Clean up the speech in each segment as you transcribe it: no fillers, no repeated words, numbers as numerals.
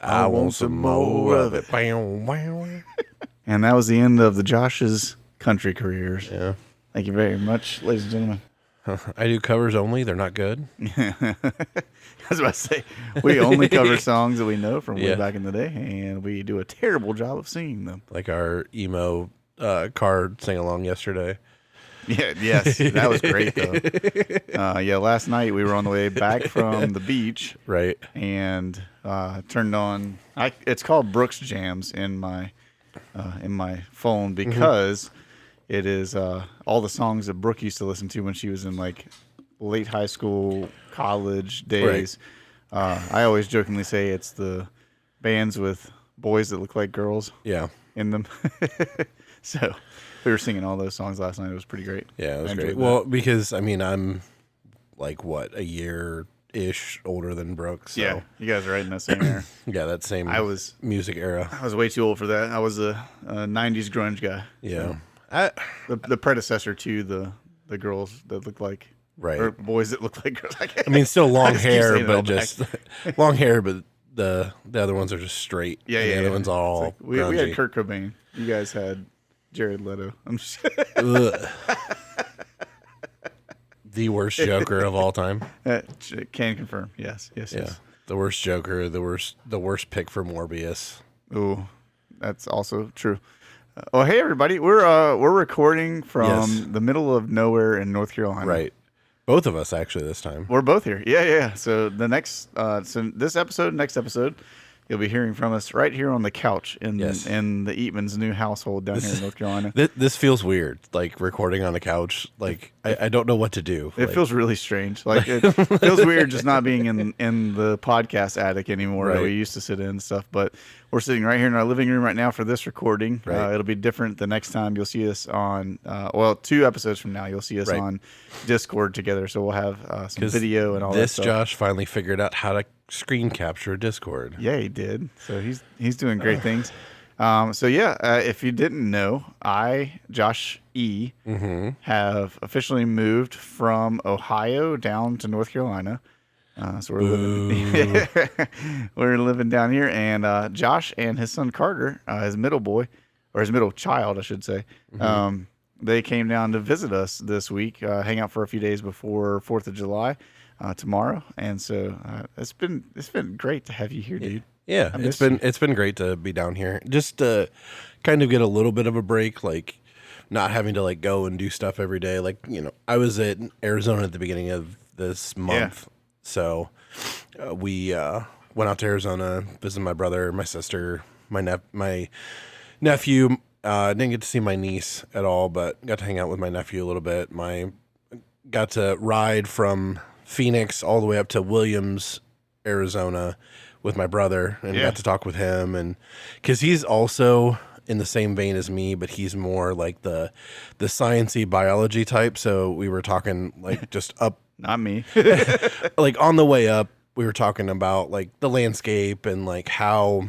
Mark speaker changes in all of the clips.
Speaker 1: I want some more of it.
Speaker 2: And that was the end of the Josh's country careers.
Speaker 1: Yeah.
Speaker 2: Thank you very much, ladies and gentlemen.
Speaker 1: I do covers only. They're not good.
Speaker 2: I was about to say, we only cover songs that we know from way
Speaker 1: Yeah.
Speaker 2: back in the day, and we do a terrible job of singing them.
Speaker 1: Like our emo card sing along yesterday.
Speaker 2: Yeah, yes, that was great though. Yeah, last night we were on the way back from the beach,
Speaker 1: Right.
Speaker 2: and turned on. It's called Brooks Jams in my phone because it is all the songs that Brooke used to listen to when she was in like late high school, college days. Right. I always jokingly say it's the bands with boys that look like girls.
Speaker 1: Yeah.
Speaker 2: In them. So we were singing all those songs last night. It was pretty great.
Speaker 1: Yeah, it was great. Well, because I mean, I'm like what, a year-ish older than Brooks. So.
Speaker 2: Yeah, you guys are right in that same era.
Speaker 1: Yeah, that same music era.
Speaker 2: I was way too old for that. I was a 90s grunge guy.
Speaker 1: Yeah.
Speaker 2: The predecessor to the girls that look like,
Speaker 1: right,
Speaker 2: or boys that look like girls.
Speaker 1: I mean, still long hair, but just long hair, but the other ones are just straight.
Speaker 2: Yeah,
Speaker 1: the other ones are all
Speaker 2: like, we had Kurt Cobain. You guys had Jared Leto. I'm just
Speaker 1: the worst Joker of all time.
Speaker 2: Can confirm. Yes.
Speaker 1: Yeah. The worst Joker. The worst pick for Morbius.
Speaker 2: Ooh, that's also true. Oh, hey everybody! We're recording from the middle of nowhere in North Carolina.
Speaker 1: Right, both of us actually this time.
Speaker 2: We're both here. Yeah. So the next, this episode, next episode, you'll be hearing from us right here on the couch in the Eatman's new household down here in North Carolina.
Speaker 1: This feels weird, like recording on the couch. Like I don't know what to do.
Speaker 2: It feels really strange. Like it feels weird just not being in the podcast attic anymore that we used to sit in and stuff. But we're sitting right here in our living room right now for this recording. Right. It'll be different the next time you'll see us on, 2 episodes from now, you'll see us on Discord together. So we'll have some video and all that stuff.
Speaker 1: Josh finally figured out how to screen capture Discord.
Speaker 2: Yeah, he did. So he's doing great things. If you didn't know, Josh E, have officially moved from Ohio down to North Carolina. So we're living down here, and Josh and his son Carter, his middle boy, or his middle child, I should say, they came down to visit us this week, hang out for a few days before 4th of July tomorrow, and so it's been great to have you here, dude.
Speaker 1: Yeah, it's been great to be down here, just to kind of get a little bit of a break, like not having to like go and do stuff every day. Like, you know, I was at Arizona at the beginning of this month. Yeah. So we went out to Arizona, visited my brother, my sister, my nephew. Didn't get to see my niece at all, but got to hang out with my nephew a little bit. Got to ride from Phoenix all the way up to Williams, Arizona with my brother, and got to talk with him. And because he's also in the same vein as me, but he's more like the sciencey biology type. So we were talking like just up.
Speaker 2: Not me.
Speaker 1: Like on the way up, we were talking about like the landscape and like how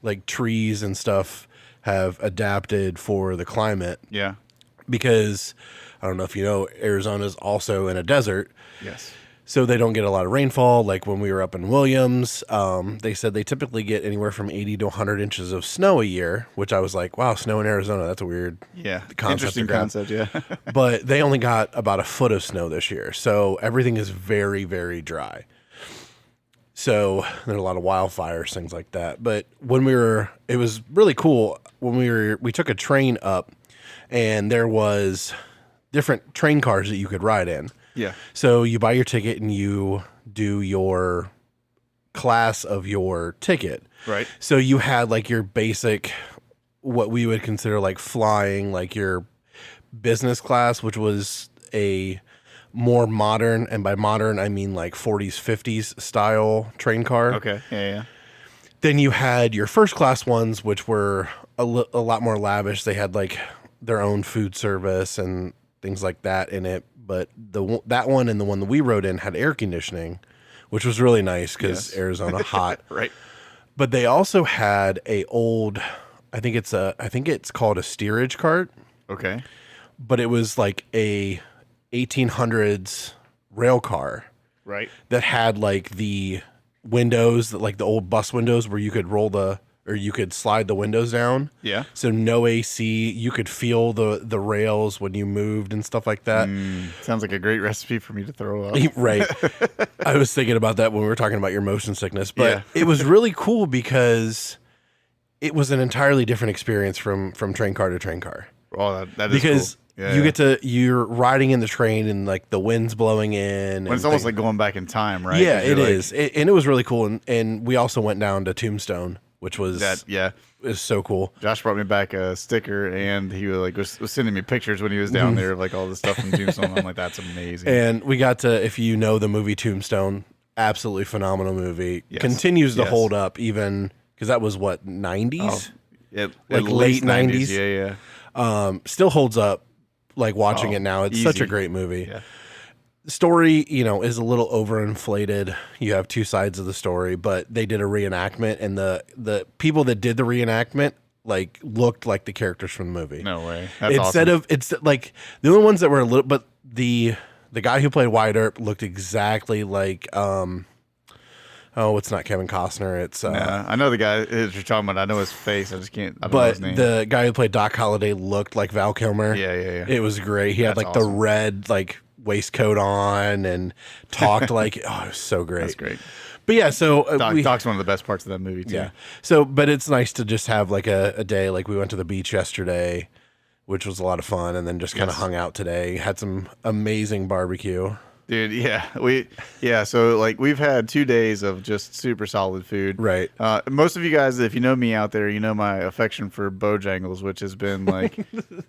Speaker 1: like trees and stuff have adapted for the climate. Yeah. Because I don't know if you know, Arizona is also in a desert.
Speaker 2: Yes.
Speaker 1: So they don't get a lot of rainfall. Like when we were up in Williams, they said they typically get anywhere from 80 to 100 inches of snow a year, which I was like, wow, snow in Arizona. That's a weird concept.
Speaker 2: Interesting concept, yeah.
Speaker 1: But they only got about a foot of snow this year. So everything is very, very dry. So there's a lot of wildfires, things like that. But it was really cool when we took a train up, and there was different train cars that you could ride in.
Speaker 2: Yeah.
Speaker 1: So you buy your ticket and you do your class of your ticket.
Speaker 2: Right.
Speaker 1: So you had like your basic, what we would consider like flying, like your business class, which was a more modern, and by modern I mean like 40s, 50s style train car.
Speaker 2: Okay. Yeah.
Speaker 1: Then you had your first class ones, which were a lot more lavish. They had like their own food service and things like that in it. But that one and the one that we rode in had air conditioning, which was really nice because Arizona hot.
Speaker 2: Right.
Speaker 1: But they also had a old, I think it's called a steerage cart.
Speaker 2: Okay.
Speaker 1: But it was like a 1800s rail car.
Speaker 2: Right.
Speaker 1: That had like the windows, like the old bus windows where you could you could slide the windows down.
Speaker 2: Yeah.
Speaker 1: So no AC. You could feel the rails when you moved and stuff like that.
Speaker 2: Sounds like a great recipe for me to throw up.
Speaker 1: Right. I was thinking about that when we were talking about your motion sickness, but
Speaker 2: Yeah.
Speaker 1: it was really cool because it was an entirely different experience from train car to train car.
Speaker 2: Oh, that is
Speaker 1: Because
Speaker 2: cool.
Speaker 1: you get to, you're riding in the train and like the wind's blowing in.
Speaker 2: When it's almost like going back in time, right?
Speaker 1: Yeah,
Speaker 2: 'Cause you're
Speaker 1: it
Speaker 2: like,
Speaker 1: is. And it was really cool. And we also went down to Tombstone, which was is so cool.
Speaker 2: Josh brought me back a sticker, and he was sending me pictures when he was down there of like all the stuff from Tombstone. I'm like, that's amazing.
Speaker 1: And we got to, if you know the movie Tombstone, absolutely phenomenal movie.
Speaker 2: Yes.
Speaker 1: Continues to
Speaker 2: Yes.
Speaker 1: hold up even, because that was what, 90s?
Speaker 2: At
Speaker 1: like
Speaker 2: least
Speaker 1: late 90s.
Speaker 2: Yeah.
Speaker 1: Still holds up, like watching it now. It's such a
Speaker 2: easy.
Speaker 1: great movie.
Speaker 2: Yeah.
Speaker 1: The story, is a little overinflated. You have two sides of the story, but they did a reenactment, and the people that did the reenactment like looked like the characters from the movie.
Speaker 2: No way. That's
Speaker 1: Instead
Speaker 2: awesome.
Speaker 1: of, it's like the only ones that were a little, but the guy who played Wyatt Earp looked exactly like it's not Kevin Costner. It's
Speaker 2: Nah, I know the guy that you're talking about. I know his face. I don't know
Speaker 1: but
Speaker 2: his name.
Speaker 1: the guy who played Doc Holliday looked like Val Kilmer.
Speaker 2: Yeah.
Speaker 1: It was great. He had
Speaker 2: That's
Speaker 1: like the
Speaker 2: awesome.
Speaker 1: red like waistcoat on and talked like, oh, it was so great.
Speaker 2: That's great.
Speaker 1: But yeah, so
Speaker 2: Doc's one of the best parts of that movie too.
Speaker 1: yeah. So, but it's nice to just have like a day. Like we went to the beach yesterday, which was a lot of fun, and then just kind of hung out today. Had some amazing barbecue.
Speaker 2: Dude, so like we've had 2 days of just super solid food.
Speaker 1: Right.
Speaker 2: Most of you guys, if you know me out there, you know my affection for Bojangles, which has been like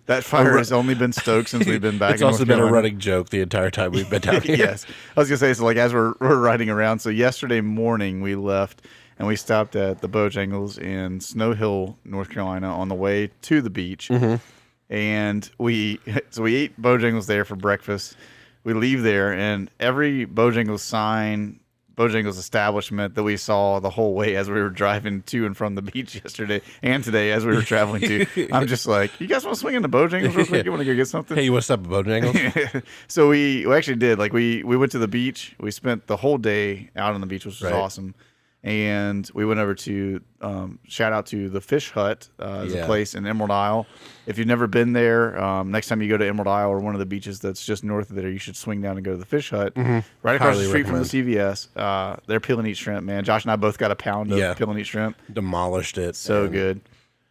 Speaker 2: that fire has only been stoked since we've been back.
Speaker 1: It's
Speaker 2: in
Speaker 1: also
Speaker 2: North
Speaker 1: been a
Speaker 2: Carolina.
Speaker 1: running joke the entire time we've been down here.
Speaker 2: Yes, I was gonna say, so like as we're riding around. So yesterday morning we left and we stopped at the Bojangles in Snow Hill, North Carolina, on the way to the beach, and we ate Bojangles there for breakfast. We leave there, and every Bojangles sign, Bojangles establishment that we saw the whole way as we were driving to and from the beach yesterday and today as we were traveling to, I'm just like, you guys want to swing into Bojangles real quick? You want to go get something?
Speaker 1: Hey, you want to stop at Bojangles?
Speaker 2: So we actually did. Like we went to the beach. We spent the whole day out on the beach, which was awesome. And we went over to shout out to the Fish Hut, is a place in Emerald Isle. If you've never been there, next time you go to Emerald Isle or one of the beaches that's just north of there, you should swing down and go to the Fish Hut. Right across
Speaker 1: Highly
Speaker 2: the street
Speaker 1: recommend.
Speaker 2: from the CVS. They're peel and eat shrimp, man. Josh and I both got a pound of peel and eat shrimp.
Speaker 1: Demolished it.
Speaker 2: So good.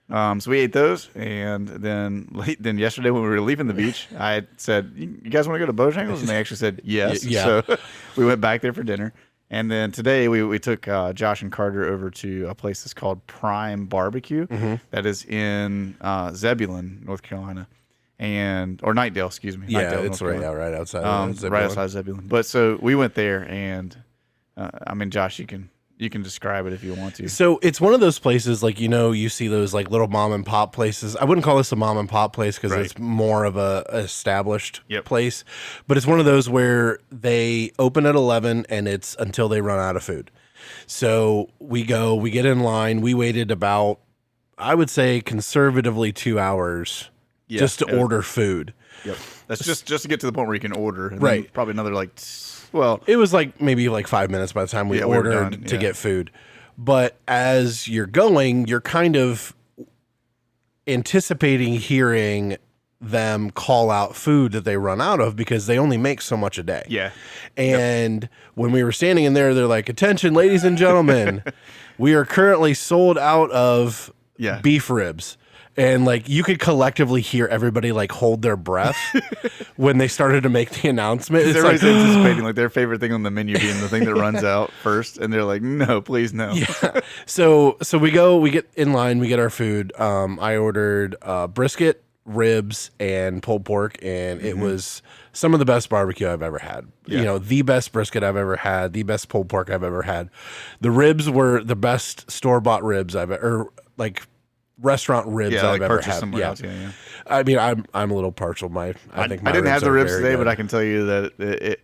Speaker 2: So we ate those, and then yesterday when we were leaving the beach, I said, "You guys want to go to Bojangles?" And they actually said yes.
Speaker 1: Yeah.
Speaker 2: So we went back there for dinner. And then today we took Josh and Carter over to a place that's called Prime Barbecue that is in Zebulon, North Carolina, or Knightdale, excuse me.
Speaker 1: Yeah,
Speaker 2: Knightdale,
Speaker 1: it's
Speaker 2: North
Speaker 1: right
Speaker 2: Carolina.
Speaker 1: outside.
Speaker 2: Right outside Zebulon. But so we went there, and Josh, you can describe it if you want to.
Speaker 1: So it's one of those places, like, you see those like little mom and pop places. I wouldn't call this a mom and pop place because it's more of a established place, but it's one of those where they open at 11 and it's until they run out of food. So we get in line. We waited about, I would say conservatively 2 hours just to order food.
Speaker 2: Yep. That's just to get to the point where you can order. And
Speaker 1: Right.
Speaker 2: then probably another
Speaker 1: It was like maybe like 5 minutes by the time we
Speaker 2: Yeah, we were
Speaker 1: ordered
Speaker 2: done,
Speaker 1: to
Speaker 2: yeah.
Speaker 1: get food. But as you're going, you're kind of anticipating hearing them call out food that they run out of because they only make so much a day.
Speaker 2: Yeah.
Speaker 1: And when we were standing in there, they're like, "Attention, ladies and gentlemen, we are currently sold out of beef ribs." And like you could collectively hear everybody like hold their breath when they started to make the announcement. It's
Speaker 2: Everybody's
Speaker 1: like,
Speaker 2: anticipating like their favorite thing on the menu being the thing that runs out first, and they're like, "No, please, no."
Speaker 1: yeah. So we get in line, we get our food. I ordered brisket, ribs, and pulled pork, and it was some of the best barbecue I've ever had.
Speaker 2: Yeah.
Speaker 1: The best brisket I've ever had, the best pulled pork I've ever had. The ribs were the best store-bought ribs I've ever, like restaurant ribs I've ever
Speaker 2: purchased
Speaker 1: had.
Speaker 2: somewhere else. Yeah.
Speaker 1: I mean, I'm a little partial. I think my
Speaker 2: I didn't have
Speaker 1: ribs
Speaker 2: the
Speaker 1: are
Speaker 2: ribs
Speaker 1: very
Speaker 2: today,
Speaker 1: good.
Speaker 2: but I can tell you that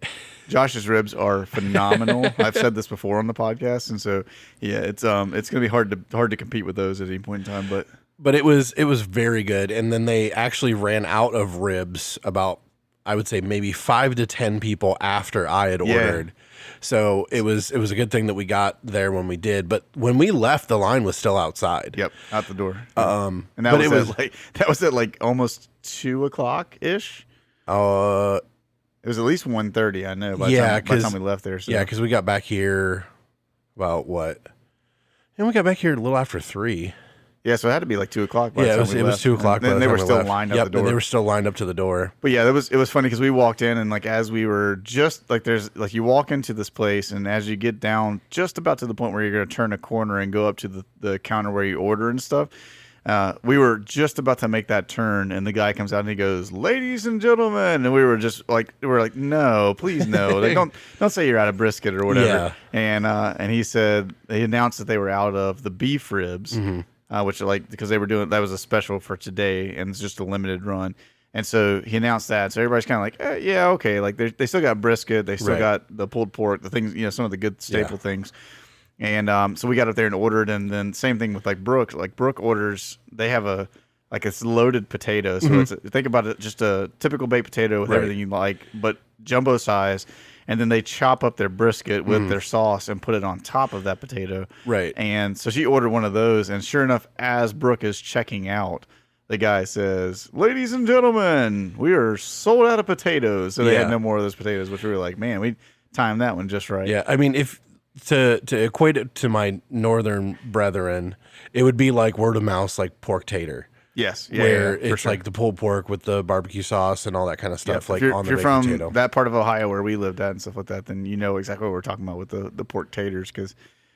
Speaker 2: Josh's ribs are phenomenal. I've said this before on the podcast, and so it's gonna be hard to compete with those at any point in time. But
Speaker 1: it was very good. And then they actually ran out of ribs about I would say maybe 5 to 10 people after I had ordered. So it was a good thing that we got there when we did. But when we left, the line was still outside.
Speaker 2: Yep, out the door.
Speaker 1: And
Speaker 2: that was at like almost 2:00 ish. It was at least 1:30. I know. By the time we left there. So.
Speaker 1: Yeah, because we got back here about what? And we got back here a little after 3.
Speaker 2: Yeah, so it had to be like 2:00.
Speaker 1: Yeah, it was 2:00.
Speaker 2: And they were still lined up the door.
Speaker 1: They were still lined up to the door.
Speaker 2: But yeah, it was funny because we walked in and like as we were just like there's like you walk into this place and as you get down just about to the point where you're going to turn a corner and go up to the counter where you order and stuff. We were just about to make that turn and the guy comes out and he goes, "Ladies and gentlemen," and we were like, "No, please no, like, don't say you're out of brisket or whatever." Yeah. And he said they announced that they were out of the beef ribs. Mm-hmm. Which are like because they were doing that was a special for today and it's just a limited run, and so he announced that. So everybody's kind of like, yeah, okay, like they still got brisket, they still got the pulled pork, the things some of the good staple things, and so we got up there and ordered, and then same thing with like Brooke. Like Brooke orders, they have it's loaded potato, so think about it, just a typical baked potato with everything you like, but jumbo size. And then they chop up their brisket with their sauce and put it on top of that potato. Right. And so she ordered one of those. And sure enough, as Brooke is checking out, the guy says, "Ladies and gentlemen, we are sold out of potatoes." So they had no more of those potatoes, which we were like, man, we timed that one just right.
Speaker 1: Yeah. I mean, if to equate it to my northern brethren, it would be like word of mouth, like pork tater.
Speaker 2: Yes,
Speaker 1: where it's like the pulled pork with the barbecue sauce and all that kind of stuff.
Speaker 2: Like on the baked potato. If you're from that part of Ohio where we lived at and stuff like that, then you know exactly what we're talking about with the pork taters because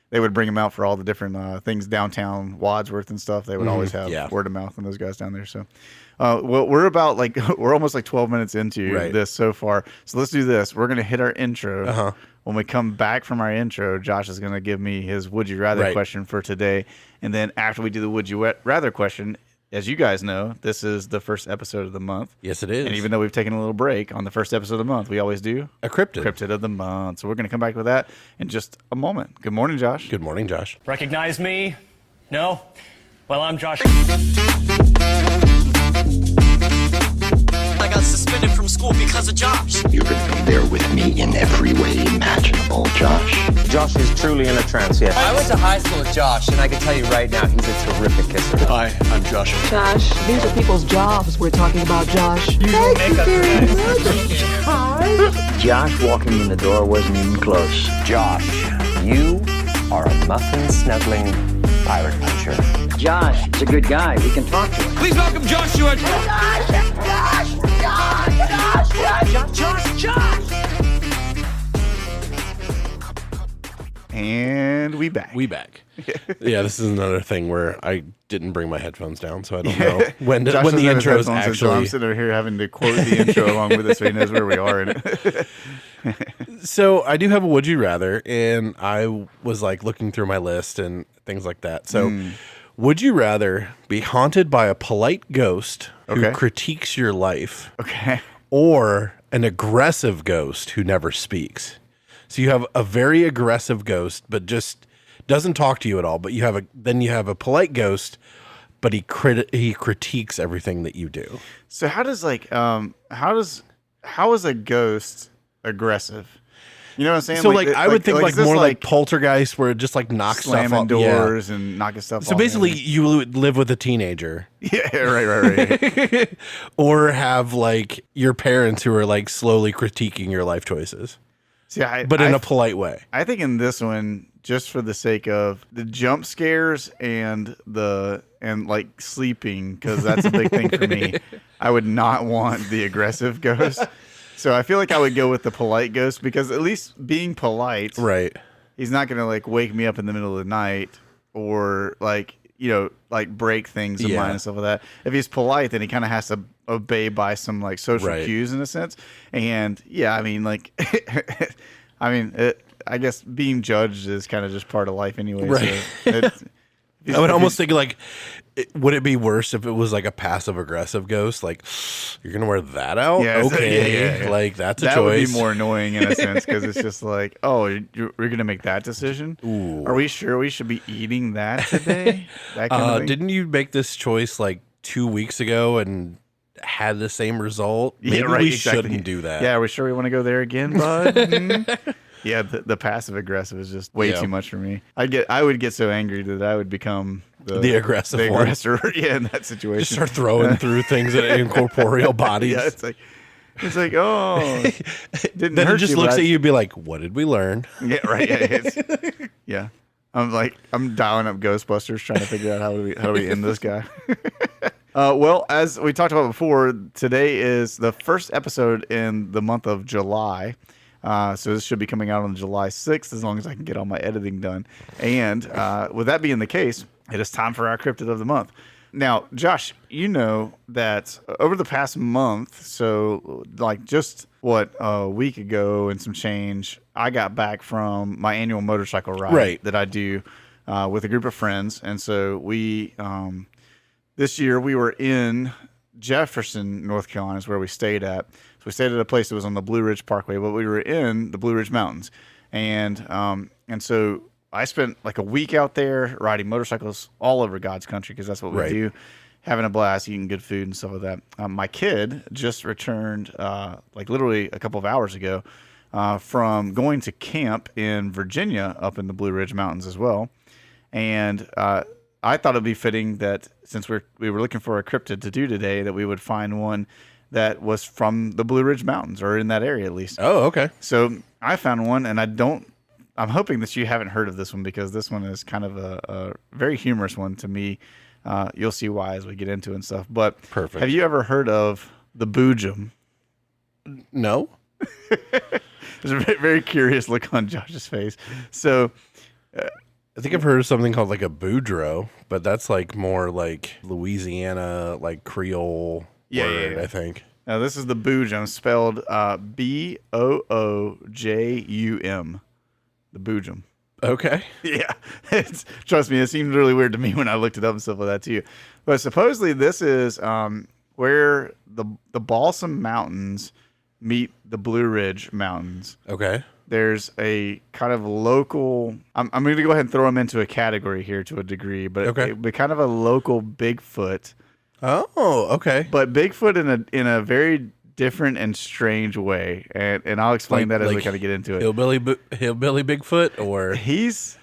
Speaker 2: they would bring them out for all the different things downtown Wadsworth and stuff. They would always have word of mouth on those guys down there. So, well, we're almost like 12 minutes into this so far. So let's do this. We're gonna hit our intro. Uh-huh. When we come back from our intro, Josh is gonna give me his "Would you rather" question for today, and then after we do the "Would you rather" question. As you guys know, this is the first episode of the month.
Speaker 1: Yes, it is.
Speaker 2: And even though we've taken a little break on the first episode of the month, we always do
Speaker 1: a Cryptid.
Speaker 2: Cryptid of the month. So we're going to come back with that in just a moment. Good morning, Josh.
Speaker 1: Good morning, Josh.
Speaker 3: Recognize me? No? Well, I'm Josh. I got suspended from school because of Josh.
Speaker 4: You're going to be there with me in every way imaginable, Josh.
Speaker 5: Josh is truly in a trance, yes.
Speaker 6: I went to high school with Josh, and I can tell you right now, he's a terrific kisser.
Speaker 7: Hi, I'm Josh.
Speaker 8: Josh, these are people's jobs we're talking about, Josh.
Speaker 6: You
Speaker 8: Thank
Speaker 6: make
Speaker 8: you very
Speaker 6: much.
Speaker 8: Hi.
Speaker 4: Josh walking in the door wasn't even close.
Speaker 5: Josh, you are a muffin-snuggling pirate puncher.
Speaker 9: Josh is a good guy. We can talk to him.
Speaker 3: Please welcome Joshua. Josh.
Speaker 2: And we back.
Speaker 1: Yeah, this is another thing where I didn't bring my headphones down, so I don't know when the intro is actually.
Speaker 2: So I'm sitting here having to quote the intro along with it so he knows where we are in it.
Speaker 1: So I do have a would you rather, and I was like looking through my list and things like that. So would you rather be haunted by a polite ghost who critiques your life or an aggressive ghost who never speaks? So you have a very aggressive ghost, but just doesn't talk to you at all. But you have a polite ghost, but he critiques everything that you do.
Speaker 2: So how is a ghost aggressive? You know what I'm saying?
Speaker 1: So I would think more like poltergeist, where it just like knocks stuff off
Speaker 2: doors and knocking stuff off.
Speaker 1: So basically, you would live with a teenager.
Speaker 2: Yeah, right.
Speaker 1: Or have like your parents who are like slowly critiquing your life choices. See, but in a polite way.
Speaker 2: I think in this one, just for the sake of the jump scares and like sleeping, because that's a big thing for me, I would not want the aggressive ghost. So I feel like I would go with the polite ghost because at least being polite,
Speaker 1: right?
Speaker 2: He's not going to like wake me up in the middle of the night or like break things in mine and stuff like that. If he's polite, then he kind of has to obey by some like social cues in a sense. And I mean, I guess being judged is kind of just part of life anyway.
Speaker 1: Right.
Speaker 2: So
Speaker 1: I would almost think like, would it be worse if it was like a passive aggressive ghost? Like, you're gonna wear that out?
Speaker 2: Yeah,
Speaker 1: okay, like that's a choice.
Speaker 2: That would be more annoying in a sense because it's just like, oh, you're gonna make that decision?
Speaker 1: Ooh.
Speaker 2: Are we sure we should be eating that today? That kind of thing?
Speaker 1: Didn't you make this choice like 2 weeks ago and had the same result, maybe
Speaker 2: Yeah, right,
Speaker 1: we
Speaker 2: exactly.
Speaker 1: shouldn't do that.
Speaker 2: Yeah, are we sure we want to go there again, bud? Yeah, the passive aggressive is just way too much for me. I would get so angry that I would become the
Speaker 1: aggressive
Speaker 2: the
Speaker 1: one.
Speaker 2: aggressor. Yeah, in that situation.
Speaker 1: Just start throwing through things at incorporeal bodies.
Speaker 2: Yeah, it's like oh, didn't
Speaker 1: Then
Speaker 2: hurt
Speaker 1: it just
Speaker 2: you,
Speaker 1: looks
Speaker 2: but
Speaker 1: at you and be like, what did we learn?
Speaker 2: Yeah, right. Yeah, yeah. I'm dialing up Ghostbusters trying to figure out how do we end this guy. Well, as we talked about before, today is the first episode in the month of July. So this should be coming out on July 6th, as long as I can get all my editing done. And with that being the case, it is time for our Cryptid of the Month. Now, Josh, you know that over the past month, so like just a week ago and some change, I got back from my annual motorcycle ride that I do with a group of friends. And so we, this year we were in Jefferson, North Carolina is where we stayed at. So we stayed at a place that was on the Blue Ridge Parkway, but we were in the Blue Ridge Mountains. And so I spent like a week out there riding motorcycles all over God's country because that's what we do, having a blast, eating good food and stuff like that. My kid just returned like literally a couple of hours ago from going to camp in Virginia up in the Blue Ridge Mountains as well. And I thought it'd be fitting that since we were looking for a cryptid to do today, that we would find one that was from the Blue Ridge Mountains or in that area at least.
Speaker 1: Oh, okay.
Speaker 2: So I found one, and I'm hoping that you haven't heard of this one because this one is kind of a very humorous one to me. You'll see why as we get into it and stuff. But
Speaker 1: Perfect.
Speaker 2: Have you ever heard of the Boojum?
Speaker 1: No.
Speaker 2: There's a very, very curious look on Josh's face. So
Speaker 1: I think I've heard of something called like a boudreaux, but that's like more like Louisiana, like Creole word, I think.
Speaker 2: Now this is the Boojum, spelled Boojum. The Boojum.
Speaker 1: Okay.
Speaker 2: Yeah. Trust me, it seemed really weird to me when I looked it up and stuff like that too. But supposedly this is where the Balsam Mountains meet the Blue Ridge Mountains.
Speaker 1: Okay.
Speaker 2: There's a kind of local. I'm going to go ahead and throw them into a category here to a degree, but it'd be kind of a local Bigfoot.
Speaker 1: Oh, okay.
Speaker 2: But Bigfoot in a very different and strange way, and I'll explain that as we kind of get into it.
Speaker 1: Hillbilly Bigfoot, or
Speaker 2: he's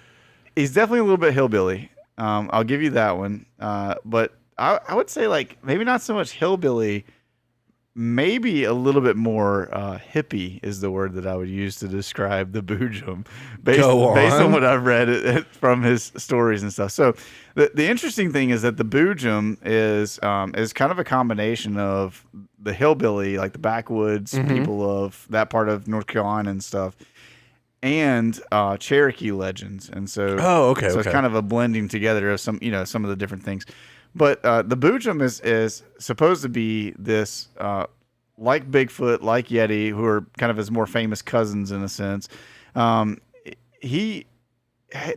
Speaker 2: definitely a little bit hillbilly. I'll give you that one. But I would say like maybe not so much hillbilly. Maybe a little bit more hippie is the word that I would use to describe the Boojum, based on what I've read from his stories and stuff. So the interesting thing is that the Boojum is kind of a combination of the hillbilly, like the backwoods people of that part of North Carolina and stuff, and Cherokee legends. And so so it's kind of a blending together of some of the different things. But the Boojum is supposed to be this, like Bigfoot, like Yeti, who are kind of his more famous cousins in a sense. He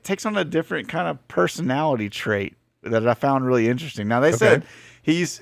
Speaker 2: takes on a different kind of personality trait that I found really interesting. Now, they said he's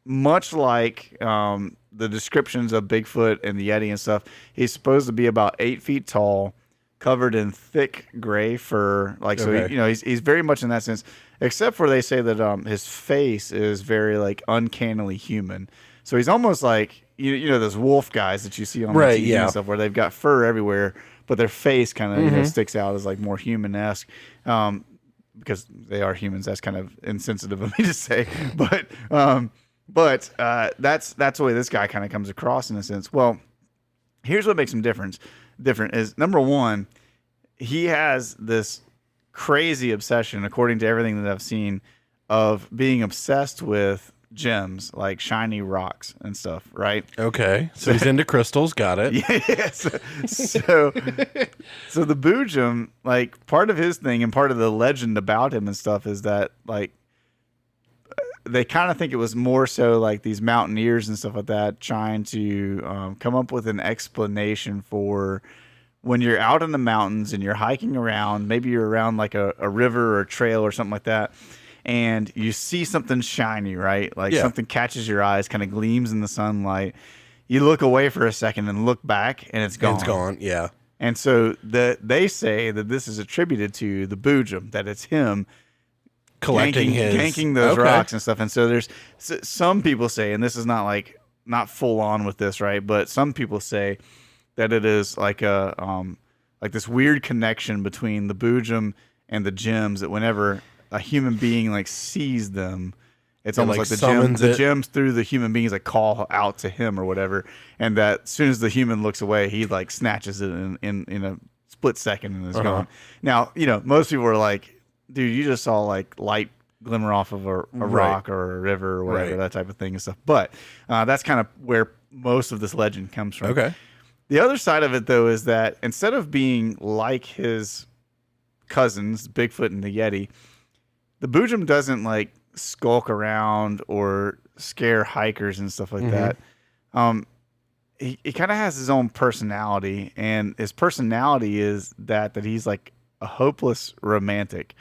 Speaker 2: much like the descriptions of Bigfoot and the Yeti and stuff. He's supposed to be about 8 feet tall, covered in thick gray fur. He's very much in that sense. Except for they say that his face is very like uncannily human. So he's almost like you know those wolf guys that you see on the TV and stuff, where they've got fur everywhere, but their face kind of sticks out as like more human-esque. Because they are humans. That's kind of insensitive of me to say, but that's the way this guy kind of comes across in a sense. Well, here's what makes him different is, number one, he has this crazy obsession, according to everything that I've seen, of being obsessed with gems, like shiny rocks and stuff, right?
Speaker 1: Okay. So he's into crystals, got it.
Speaker 2: Yeah. So the Boojum, like part of his thing and part of the legend about him and stuff is that like they kind of think it was more so like these mountaineers and stuff like that trying to come up with an explanation for when you're out in the mountains and you're hiking around, maybe you're around like a river or a trail or something like that, and you see something shiny, right? Like something catches your eyes, kind of gleams in the sunlight. You look away for a second and look back, and it's gone.
Speaker 1: It's gone, yeah.
Speaker 2: And so they say that this is attributed to the Boojum, that it's him
Speaker 1: collecting
Speaker 2: ganking those rocks and stuff. And so there's some people say, and this is not full on with this, right? But some people say that it is like like this weird connection between the Boojum and the gems, that whenever a human being like sees them, it's almost like the gems through the human beings like call out to him or whatever, and that as soon as the human looks away, he like snatches it in a split second and is gone. Now, most people are like, dude, you just saw like light glimmer off of a rock or a river or whatever, that type of thing and stuff. But that's kind of where most of this legend comes from.
Speaker 1: Okay.
Speaker 2: The other side of it, though, is that instead of being like his cousins, Bigfoot and the Yeti, the Boojum doesn't like skulk around or scare hikers and stuff like that. He kind of has his own personality, and his personality is that he's like a hopeless romantic.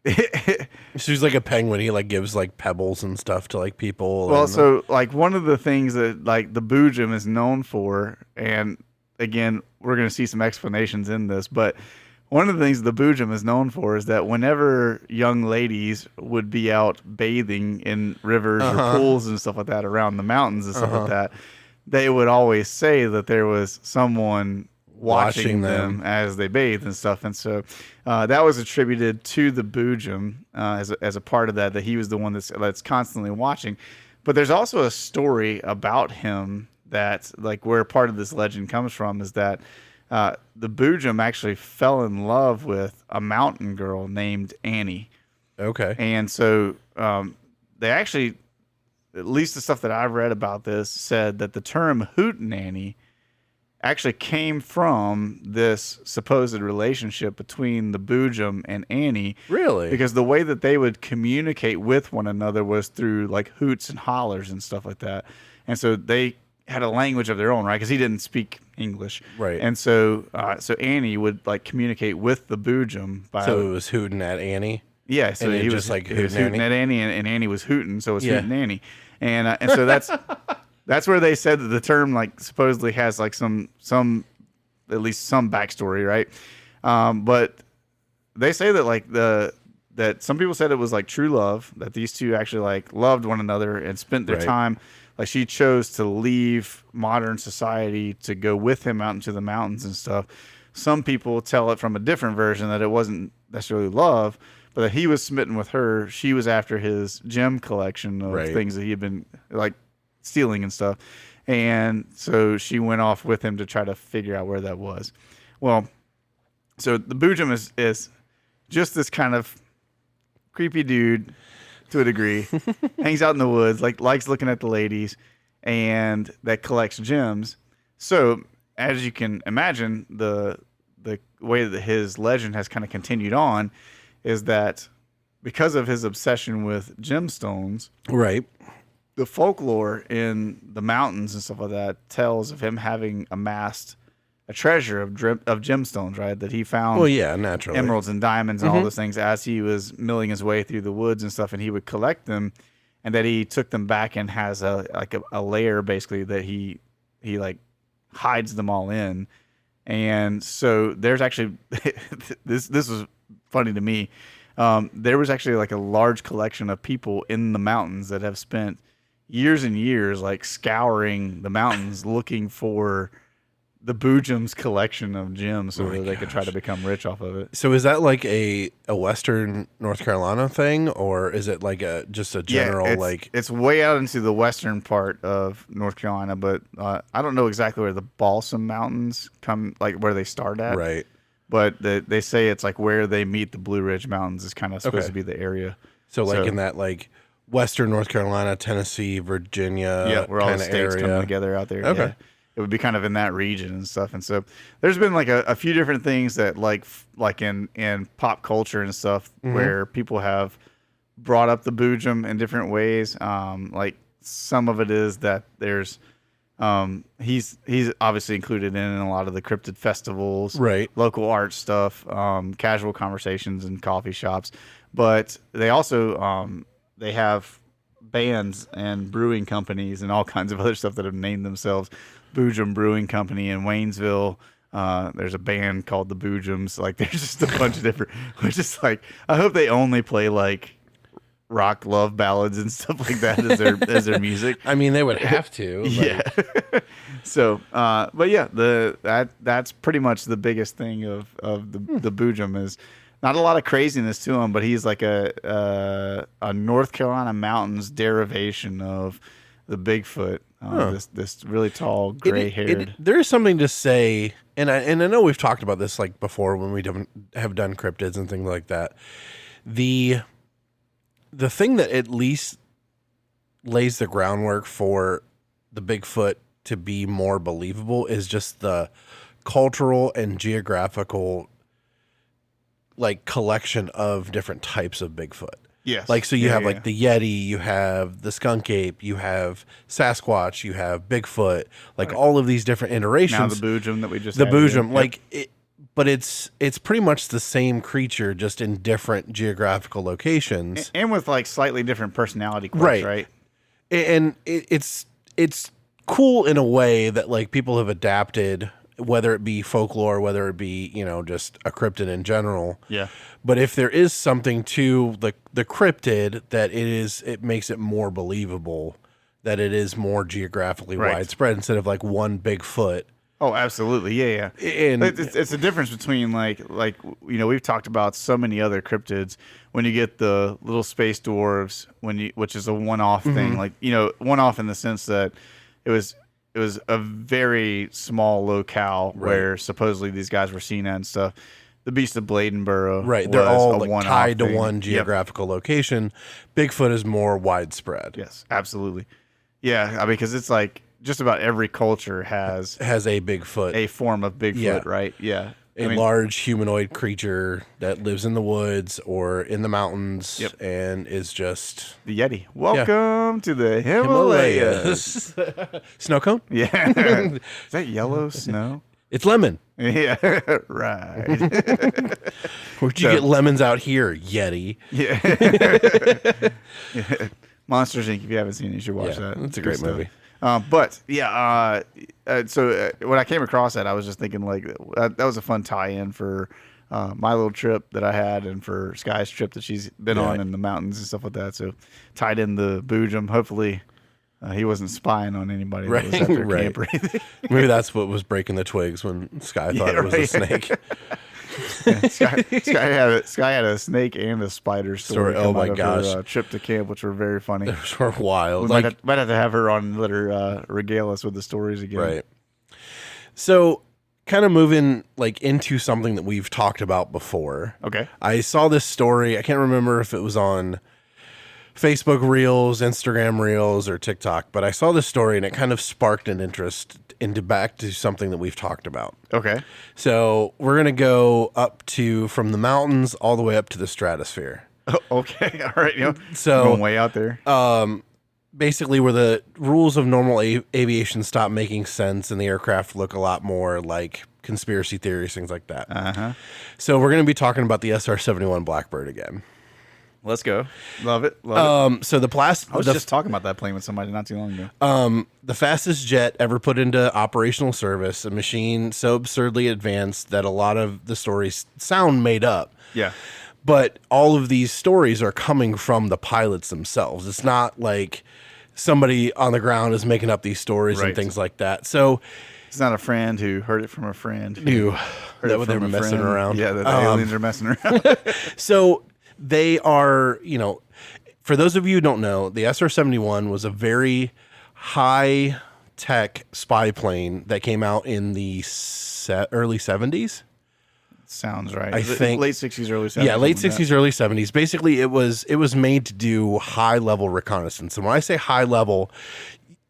Speaker 1: So he's like a penguin. He like gives like pebbles and stuff to like people.
Speaker 2: Well, so like one of the things that like the Boojum is known for, and again, we're going to see some explanations in this, but one of the things the Boojum is known for is that whenever young ladies would be out bathing in rivers or pools and stuff like that around the mountains and stuff like that, they would always say that there was someone watching them as they bathe and stuff. And so that was attributed to the Boojum as a part of that he was the one that's constantly watching. But there's also a story about him that like where part of this legend comes from is that the Boojum actually fell in love with a mountain girl named Annie.
Speaker 1: Okay.
Speaker 2: And so they actually, at least the stuff that I've read about this, said that the term hootenanny actually came from this supposed relationship between the Boojum and Annie.
Speaker 1: Really?
Speaker 2: Because the way that they would communicate with one another was through like hoots and hollers and stuff like that. And so they had a language of their own, right? Because he didn't speak English.
Speaker 1: Right.
Speaker 2: And so Annie would like communicate with the Boojum by...
Speaker 1: So it was hooting at Annie?
Speaker 2: Yeah, so he was like hooting at Annie, and Annie was hooting, so it was hooting Annie. And so that's where they said that the term like supposedly has like some at least some backstory, right? But they say that like that some people said it was like true love, that these two actually like loved one another and spent their time. Like she chose to leave modern society to go with him out into the mountains and stuff. Some people tell it from a different version, that it wasn't necessarily love, but that he was smitten with her. She was after his gem collection of things that he had been like stealing and stuff. And so she went off with him to try to figure out where that was. Well, so the Boojum is just this kind of creepy dude to a degree, hangs out in the woods, like likes looking at the ladies, and that collects gems. So as you can imagine, the way that his legend has kind of continued on is that because of his obsession with gemstones,
Speaker 1: right,
Speaker 2: the folklore in the mountains and stuff like that tells of him having amassed a treasure of gemstones, right? That he found,
Speaker 1: naturally,
Speaker 2: emeralds and diamonds and all those things as he was milling his way through the woods and stuff, and he would collect them, and that he took them back and has a layer basically that he like hides them all in. And so there's actually this was funny to me. There was actually like a large collection of people in the mountains that have spent years and years like scouring the mountains looking for the Boojum's collection of gems so that they could try to become rich off of it.
Speaker 1: So is that like a Western North Carolina thing, or is it like just a general
Speaker 2: it's way out into the western part of North Carolina, but I don't know exactly where the Balsam Mountains come, like where they start at.
Speaker 1: Right.
Speaker 2: But they say it's like where they meet the Blue Ridge Mountains is kind of supposed to be the area.
Speaker 1: So in that like Western North Carolina, Tennessee, Virginia,
Speaker 2: where all the states come together out there.
Speaker 1: Okay.
Speaker 2: Yeah. It would be kind of in that region and stuff. And so there's been like a few different things that like in pop culture and stuff where people have brought up the Boojum in different ways. Like some of it is that there's he's obviously included in a lot of the cryptid festivals,
Speaker 1: right?
Speaker 2: Local art stuff, casual conversations in coffee shops. But they also they have bands and brewing companies and all kinds of other stuff that have named themselves Boojum Brewing Company in Waynesville, There's a band called the Boojums. Like, there's just a bunch of different. We're just like, I hope they only play like rock love ballads and stuff like that as their music.
Speaker 1: I mean, they would have to.
Speaker 2: Yeah. So, but yeah, that's pretty much the biggest thing of the Boojum is not a lot of craziness to him, but he's like a North Carolina mountains derivation of the Bigfoot. This really tall, gray-haired.
Speaker 1: There is something to say, and I know we've talked about this like before when we have done cryptids and things like that. The thing that at least lays the groundwork for the Bigfoot to be more believable is just the cultural and geographical like collection of different types of Bigfoot.
Speaker 2: Yes.
Speaker 1: Like, so you have like the Yeti, you have the skunk ape, you have Sasquatch, you have Bigfoot, like all of these different iterations.
Speaker 2: Now the Boojum that we just
Speaker 1: the
Speaker 2: had
Speaker 1: Boojum,
Speaker 2: here.
Speaker 1: like it, but it's pretty much the same creature, just in different geographical locations,
Speaker 2: and with like slightly different personality quirks, right?
Speaker 1: And it's cool in a way that like people have adapted, whether it be folklore, whether it be, you know, just a cryptid in general.
Speaker 2: Yeah.
Speaker 1: But if there is something to the cryptid that it makes it more believable, that it is more geographically widespread instead of like one Bigfoot.
Speaker 2: Oh, absolutely. Yeah.
Speaker 1: And
Speaker 2: it's a difference between like you know, we've talked about so many other cryptids. When you get the little space dwarves, which is a one-off thing, like, you know, one-off in the sense that it was a very small locale where supposedly these guys were seen at and stuff. The Beast of Bladenboro,
Speaker 1: right? They're all like tied to
Speaker 2: thing.
Speaker 1: one geographical location. Bigfoot is more widespread.
Speaker 2: Yes, absolutely. Yeah, I mean, because it's like just about every culture has
Speaker 1: a Bigfoot,
Speaker 2: a form of Bigfoot, right? Yeah,
Speaker 1: a large humanoid creature that lives in the woods or in the mountains, and is just
Speaker 2: the Yeti. Welcome to the Himalayas.
Speaker 1: Snow cone?
Speaker 2: Yeah. Is that yellow snow?
Speaker 1: It's lemon.
Speaker 2: Yeah, right.
Speaker 1: Where'd you get lemons out here, Yeti?
Speaker 2: Yeah. Monsters Inc. If you haven't seen it, you should watch that.
Speaker 1: It's a great movie.
Speaker 2: But yeah, so when I came across that, I was just thinking like that was a fun tie-in for my little trip that I had, and for Sky's trip that she's been on in the mountains and stuff like that. So tied in the Boojum. Hopefully, he wasn't spying on anybody that was at their camp or anything.
Speaker 1: Maybe that's what was breaking the twigs when Sky thought it was a snake.
Speaker 2: Sky had a snake and a spider story.
Speaker 1: Oh my gosh!
Speaker 2: Her, trip to camp, which were very funny.
Speaker 1: Those were wild.
Speaker 2: We might have to have her on and let her regale us with the stories again.
Speaker 1: Right. So, kind of moving like into something that we've talked about before.
Speaker 2: Okay.
Speaker 1: I saw this story. I can't remember if it was on Facebook Reels, Instagram Reels, or TikTok, but I saw this story and it kind of sparked an interest back to something that we've talked about.
Speaker 2: Okay.
Speaker 1: So we're going to go from the mountains all the way up to the stratosphere.
Speaker 2: Oh, okay. All right. You know,
Speaker 1: so
Speaker 2: going way out there.
Speaker 1: Basically where the rules of normal aviation stop making sense and the aircraft look a lot more like conspiracy theories, things like that.
Speaker 2: Uh-huh.
Speaker 1: So we're going to be talking about the SR-71 Blackbird again.
Speaker 2: Let's go. Love it. Love it.
Speaker 1: So
Speaker 2: I was just talking about that plane with somebody not too long ago.
Speaker 1: The fastest jet ever put into operational service, a machine so absurdly advanced that a lot of the stories sound made up.
Speaker 2: Yeah.
Speaker 1: But all of these stories are coming from the pilots themselves. It's not like somebody on the ground is making up these stories and things like that. So
Speaker 2: it's not a friend who heard it from a friend.
Speaker 1: Knew that they're messing around.
Speaker 2: Yeah, the aliens are messing around.
Speaker 1: So they are, you know, for those of you who don't know, the SR-71 was a very high-tech spy plane that came out in the early 70s.
Speaker 2: Sounds right.
Speaker 1: I think
Speaker 2: late 60s, early 70s.
Speaker 1: Yeah, late 60s, early 70s. Basically, it was made to do high-level reconnaissance. And when I say high-level,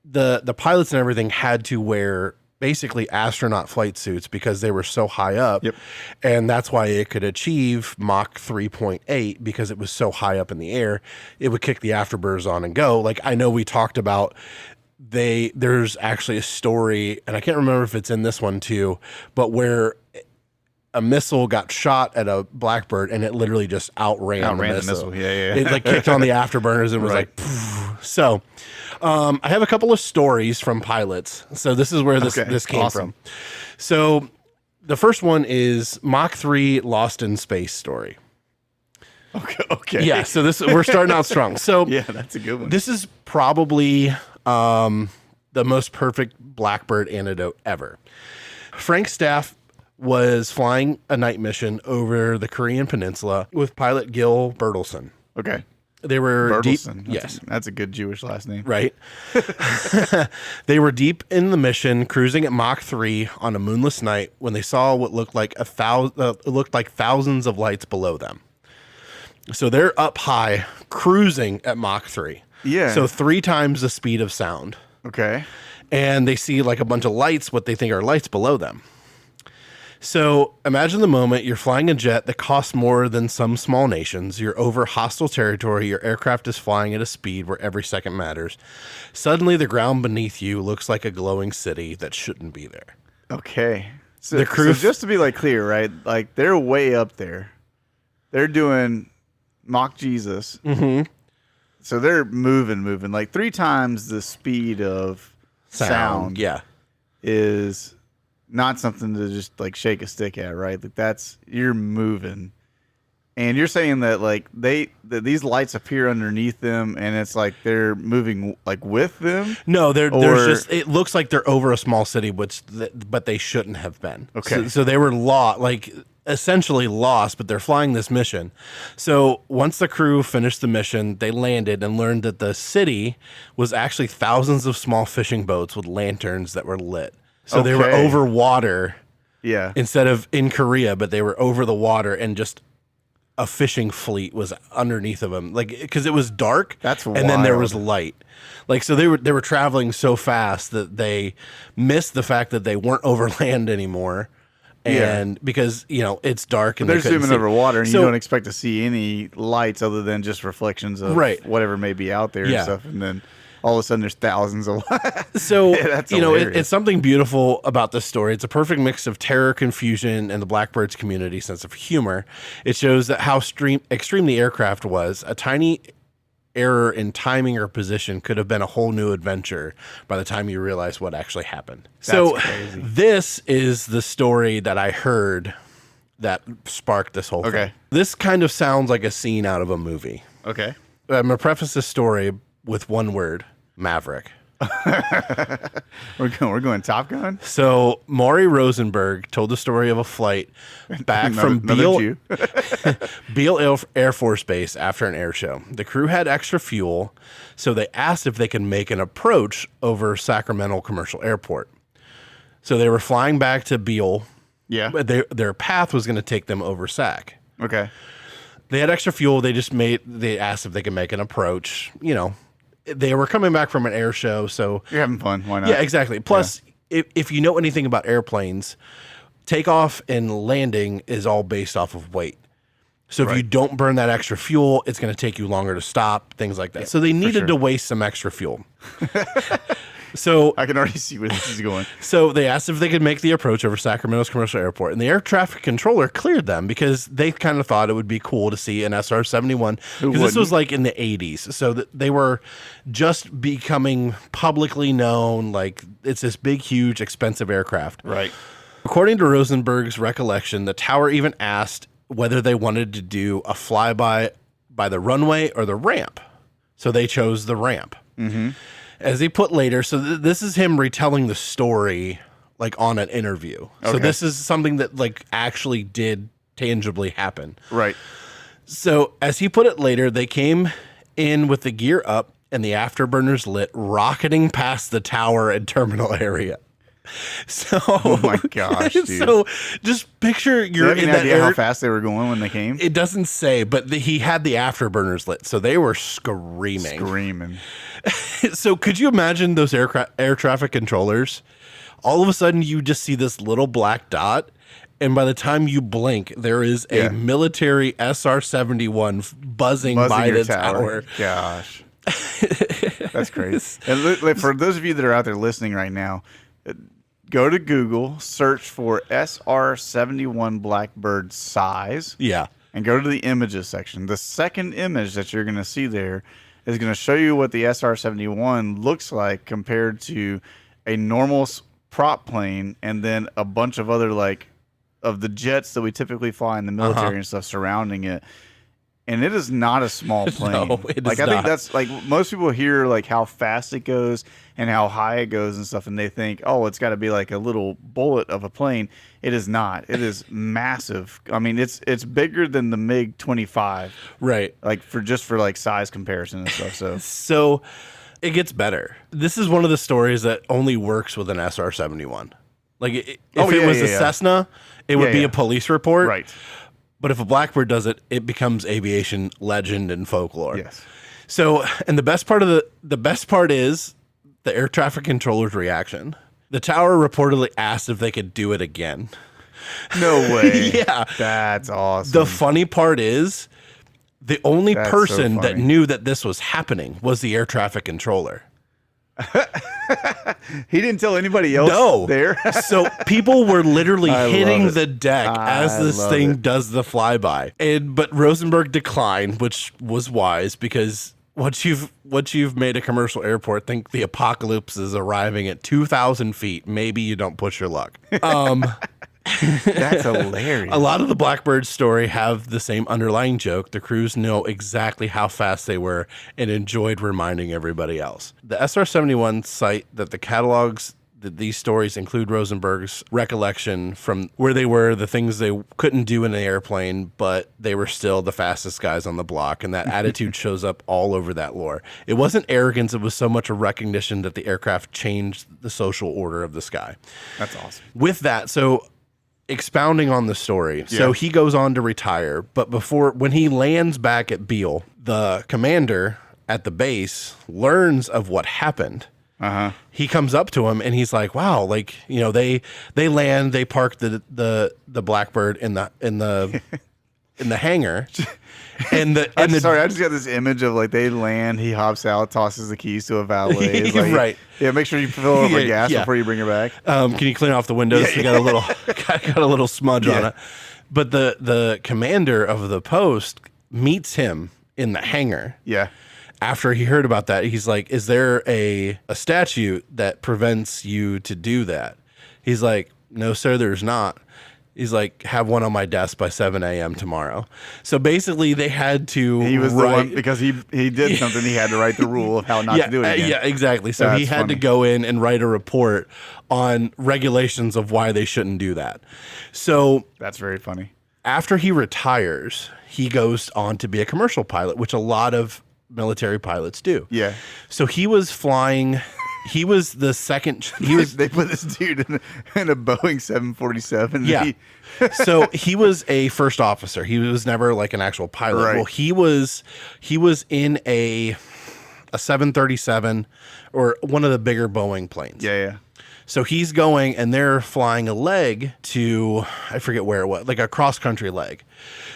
Speaker 1: the pilots and everything had to wear basically astronaut flight suits because they were so high up.
Speaker 2: Yep.
Speaker 1: And that's why it could achieve Mach 3.8 because it was so high up in the air. It would kick the afterburners on and go. Like, I know we talked about there's actually a story, and I can't remember if it's in this one too, but where a missile got shot at a Blackbird and it literally just outran the missile.
Speaker 2: Yeah.
Speaker 1: It like kicked on the afterburners and was like, poof. So I have a couple of stories from pilots. So this is where this came from. So The first one is Mach 3 Lost in Space story.
Speaker 2: Okay.
Speaker 1: Yeah, so we're starting out strong. So
Speaker 2: Yeah, that's a good one.
Speaker 1: this is probably the most perfect Blackbird anecdote ever. Frank Staff was flying a night mission over the Korean Peninsula with pilot Gil Bertelsen.
Speaker 2: Okay.
Speaker 1: They were deep.
Speaker 2: Bertelsen.
Speaker 1: Yes.
Speaker 2: That's a good Jewish last name.
Speaker 1: Right. They were deep in the mission, cruising at Mach 3 on a moonless night when they saw what looked like thousands of lights below them. So they're up high, cruising at Mach 3.
Speaker 2: Yeah.
Speaker 1: So 3 times the speed of sound.
Speaker 2: Okay.
Speaker 1: And they see like a bunch of lights, what they think are lights below them. So imagine the moment you're flying a jet that costs more than some small nations. You're over hostile territory. Your aircraft is flying at a speed where every second matters. Suddenly, the ground beneath you looks like a glowing city that shouldn't be there.
Speaker 2: Okay. So,
Speaker 1: The crew-
Speaker 2: so just to be like clear, right? Like they're way up there. They're doing Mach Jesus. Mm-hmm. So they're moving like 3 times the speed of sound
Speaker 1: Yeah.
Speaker 2: is not something to just like shake a stick at, right? Like that's you're moving. And you're saying that like that these lights appear underneath them and it's like they're moving like with them?
Speaker 1: No, there's just it looks like they're over a small city, but they shouldn't have been.
Speaker 2: Okay.
Speaker 1: So they were essentially lost, but they're flying this mission. So once the crew finished the mission, they landed and learned that the city was actually thousands of small fishing boats with lanterns that were lit. So they were
Speaker 2: Okay.
Speaker 1: over water
Speaker 2: Yeah.
Speaker 1: instead of in Korea, but they were over the water and just a fishing fleet was underneath of them. Like, because it was dark.
Speaker 2: That's
Speaker 1: and then there
Speaker 2: wild.
Speaker 1: was light. Like, so they were traveling so fast that they missed the fact that they weren't over land anymore. And because, it's dark and
Speaker 2: They're
Speaker 1: they couldn't
Speaker 2: zooming
Speaker 1: see.
Speaker 2: over water, and
Speaker 1: So-
Speaker 2: you don't expect to see any lights other than just reflections of
Speaker 1: Right.
Speaker 2: whatever may be out there
Speaker 1: Yeah.
Speaker 2: and stuff. And then all of a sudden, there's thousands of lights.
Speaker 1: So,
Speaker 2: That's
Speaker 1: it's
Speaker 2: hilarious.
Speaker 1: something beautiful about this story. It's a perfect mix of terror, confusion, and the Blackbird's community sense of humor. It shows that how extreme the aircraft was. A tiny error in timing or position could have been a whole new adventure by the time you realize what actually happened. So
Speaker 2: crazy.
Speaker 1: this is the story that I heard that sparked this whole thing.
Speaker 2: Okay.
Speaker 1: This kind of sounds like a scene out of a movie.
Speaker 2: Okay.
Speaker 1: I'm going to preface this story with one word: Maverick.
Speaker 2: We're going Top Gun?
Speaker 1: So Maury Rosenberg told the story of a flight back from
Speaker 2: Another Jew.
Speaker 1: Beale Air Force Base after an air show. The crew had extra fuel, so they asked if they could make an approach over Sacramento Commercial Airport. So they were flying back to Beale,
Speaker 2: Yeah.
Speaker 1: but their path was going to take them over Sac.
Speaker 2: Okay.
Speaker 1: They had extra fuel. They asked if they could make an approach. They were coming back from an air show, so
Speaker 2: You're having fun. Why not?
Speaker 1: yeah, exactly. Plus, if you know anything about airplanes, takeoff and landing is all based off of weight. So if you don't burn that extra fuel, it's going to take you longer to stop, things like that. So they needed to waste some extra fuel. So
Speaker 2: I can already see where this is going.
Speaker 1: So they asked if they could make the approach over Sacramento's commercial airport, and the air traffic controller cleared them because they kind of thought it would be cool to see an SR-71. Because this was like in the 80s, so they were just becoming publicly known. Like, it's this big, huge, expensive aircraft.
Speaker 2: Right.
Speaker 1: According to Rosenberg's recollection, the tower even asked whether they wanted to do a flyby by the runway or the ramp. So they chose the ramp. Mm-hmm. As he put later, so this is him retelling the story like on an interview. So
Speaker 2: Okay.
Speaker 1: this is something that like actually did tangibly happen.
Speaker 2: Right.
Speaker 1: So as he put it later, they came in with the gear up and the afterburners lit, rocketing past the tower and terminal area. So,
Speaker 2: Oh my gosh, dude.
Speaker 1: So just picture
Speaker 2: Do you
Speaker 1: you're
Speaker 2: have
Speaker 1: in
Speaker 2: any
Speaker 1: that
Speaker 2: idea
Speaker 1: air.
Speaker 2: how fast they were going when they came?
Speaker 1: It doesn't say, but he had the afterburners lit, so they were screaming.
Speaker 2: Screaming.
Speaker 1: So could you imagine those air traffic controllers? All of a sudden, you just see this little black dot, and by the time you blink, there is a military SR-71 buzzing by
Speaker 2: your
Speaker 1: the tower.
Speaker 2: Gosh. That's crazy. And for those of you that are out there listening right now, go to Google, search for SR-71 Blackbird size,
Speaker 1: Yeah.
Speaker 2: and go to the images section. The second image that you're going to see there is going to show you what the SR-71 looks like compared to a normal prop plane and then a bunch of other like the jets that we typically fly in the military and stuff surrounding it. And it is not a small plane.
Speaker 1: No, it is
Speaker 2: like I
Speaker 1: not.
Speaker 2: think that's like most people hear like how fast it goes and how high it goes and stuff, and they think, oh, it's got to be like a little bullet of a plane. It is not. It is massive. I mean, it's bigger than the MiG-25.
Speaker 1: Right.
Speaker 2: Like for like size comparison and stuff. So
Speaker 1: So it gets better. This is one of the stories that only works with an SR-71. Like if it was a Cessna, it would be a police report.
Speaker 2: right.
Speaker 1: But if a Blackbird does it, it becomes aviation legend and folklore.
Speaker 2: Yes.
Speaker 1: So, and the best part is the air traffic controller's reaction. The tower reportedly asked if they could do it again.
Speaker 2: No way.
Speaker 1: Yeah.
Speaker 2: That's awesome.
Speaker 1: The funny part is the only
Speaker 2: That's
Speaker 1: person
Speaker 2: so
Speaker 1: that
Speaker 2: funny.
Speaker 1: knew that this was happening was the air traffic controller.
Speaker 2: He didn't tell anybody else there.
Speaker 1: So people were literally
Speaker 2: I
Speaker 1: hitting
Speaker 2: love it.
Speaker 1: the deck as
Speaker 2: I
Speaker 1: this
Speaker 2: love
Speaker 1: thing
Speaker 2: it.
Speaker 1: does the flyby. But Rosenberg declined, which was wise because once you've made a commercial airport, think the apocalypse is arriving at 2,000 feet. Maybe you don't push your luck.
Speaker 2: That's hilarious.
Speaker 1: A lot of the Blackbird story have the same underlying joke. The crews know exactly how fast they were and enjoyed reminding everybody else. The SR-71 cite that the catalogs that these stories include Rosenberg's recollection from where they were, the things they couldn't do in an airplane, but they were still the fastest guys on the block. And that attitude shows up all over that lore. It wasn't arrogance. It was so much a recognition that the aircraft changed the social order of the sky.
Speaker 2: That's awesome.
Speaker 1: With that, so expounding on the story. So he goes on to retire, but when he lands back at Beale, the commander at the base learns of what happened. He comes up to him and he's like, "Wow, like, you know, they land, they park the Blackbird in the hangar."
Speaker 2: Sorry, I just got this image of like they land, he hops out, tosses the keys to a valet. It's like,
Speaker 1: Right.
Speaker 2: Yeah, make sure you fill up with gas
Speaker 1: Yeah.
Speaker 2: before you bring her back.
Speaker 1: Can you clean off the windows? You got a little got a little smudge on it. But the commander of the post meets him in the hangar.
Speaker 2: Yeah.
Speaker 1: After he heard about that, he's like, "Is there a statute that prevents you to do that?" He's like, "No, sir, there's not." He's like, "Have one on my desk by 7 a.m. tomorrow." So basically, they had to.
Speaker 2: He was the one because he did something. He had to write the rule of how not to do it again.
Speaker 1: Yeah, exactly. So he
Speaker 2: That's
Speaker 1: had to
Speaker 2: funny.
Speaker 1: go in and write a report on regulations of why they shouldn't do that. So
Speaker 2: That's very funny.
Speaker 1: after he retires, he goes on to be a commercial pilot, which a lot of military pilots do.
Speaker 2: Yeah.
Speaker 1: So he was flying. He was the second.
Speaker 2: They put this dude in a Boeing 747.
Speaker 1: Yeah. So he was a first officer. He was never like an actual pilot.
Speaker 2: Right.
Speaker 1: Well, he was in a 737 or one of the bigger Boeing planes.
Speaker 2: Yeah.
Speaker 1: So he's going and they're flying a leg to, I forget where it was, like a cross country leg.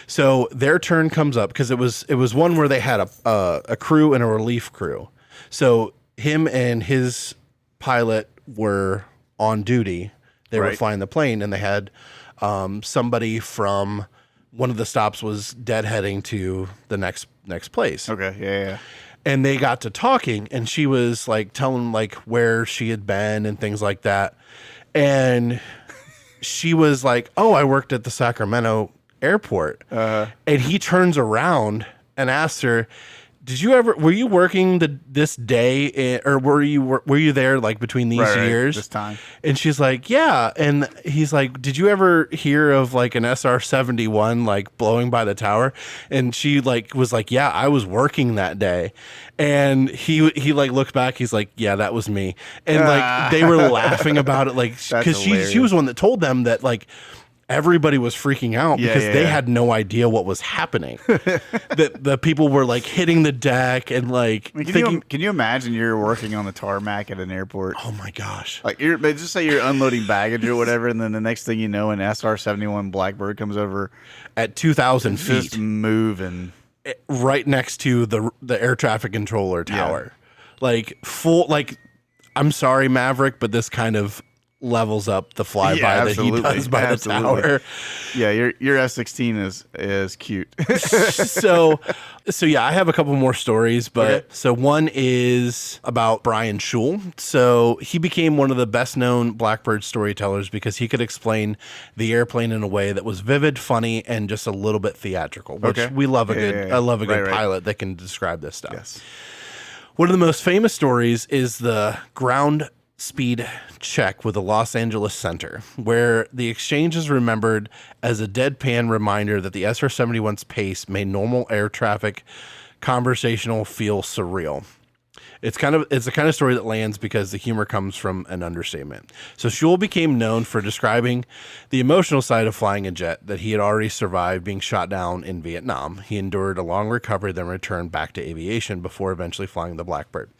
Speaker 1: So their turn comes up because it was one where they had a crew and a relief crew. So him and his pilot were on duty. They were
Speaker 2: Right.
Speaker 1: flying the plane, and they had somebody from one of the stops was deadheading to the next place.
Speaker 2: Okay. Yeah.
Speaker 1: And they got to talking, and she was like telling like where she had been and things like that. And she was like, "Oh, I worked at the Sacramento airport." And he turns around and asks her, were you working this day or were you there like between these
Speaker 2: Right,
Speaker 1: years?
Speaker 2: this time.
Speaker 1: And she's like, "Yeah." And he's like, "Did you ever hear of like an SR-71 like blowing by the tower?" And she like was like, "Yeah, I was working that day." And he like looked back, he's like, "Yeah, that was me." And like they were laughing about it, like because she was the one that told them that like everybody was freaking out because they had no idea what was happening. The people were like hitting the deck and like
Speaker 2: I mean,
Speaker 1: thinking,
Speaker 2: can you imagine you're working on the tarmac at an airport?
Speaker 1: "Oh my gosh."
Speaker 2: Like they just say you're unloading baggage or whatever, and then the next thing you know, an SR-71 Blackbird comes over
Speaker 1: At 2,000
Speaker 2: just
Speaker 1: feet,
Speaker 2: moving.
Speaker 1: right next to the air traffic controller tower. Like full, like, I'm sorry, Maverick, but this kind of levels up the flyby
Speaker 2: Yeah,
Speaker 1: that he
Speaker 2: absolutely.
Speaker 1: does by
Speaker 2: Absolutely.
Speaker 1: the tower.
Speaker 2: Yeah, your F-16 is cute.
Speaker 1: so yeah, I have a couple more stories, but
Speaker 2: Okay.
Speaker 1: so one is about Brian Schul. So he became one of the best known Blackbird storytellers because he could explain the airplane in a way that was vivid, funny, and just a little bit theatrical, which
Speaker 2: Okay.
Speaker 1: we love
Speaker 2: Yeah.
Speaker 1: I love a good
Speaker 2: Right.
Speaker 1: pilot that can describe this stuff.
Speaker 2: Yes.
Speaker 1: One of the most famous stories is the ground speed check with the Los Angeles Center, where the exchange is remembered as a deadpan reminder that the SR-71's pace made normal air traffic conversational feel surreal. It's the kind of story that lands because the humor comes from an understatement. So Schul became known for describing the emotional side of flying a jet that he had already survived being shot down in Vietnam. He endured a long recovery, then returned back to aviation before eventually flying the Blackbird.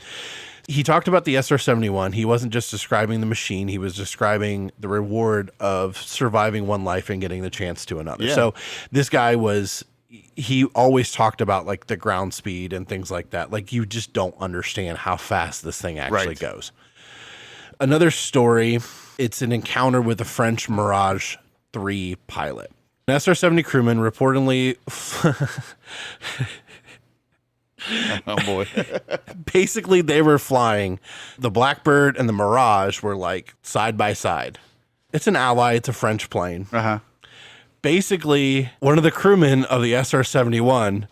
Speaker 1: He talked about the SR-71. He wasn't just describing the machine. He was describing the reward of surviving one life and getting the chance to another.
Speaker 2: Yeah.
Speaker 1: So this guy he always talked about like the ground speed and things like that. Like you just don't understand how fast this thing actually
Speaker 2: Right.
Speaker 1: goes. Another story, it's an encounter with a French Mirage 3 pilot. An SR-70 crewman reportedly
Speaker 2: Oh boy.
Speaker 1: basically they were flying the Blackbird and the Mirage were like side by side. It's an ally, it's a French plane.
Speaker 2: Uh-huh.
Speaker 1: Basically, one of the crewmen of the SR-71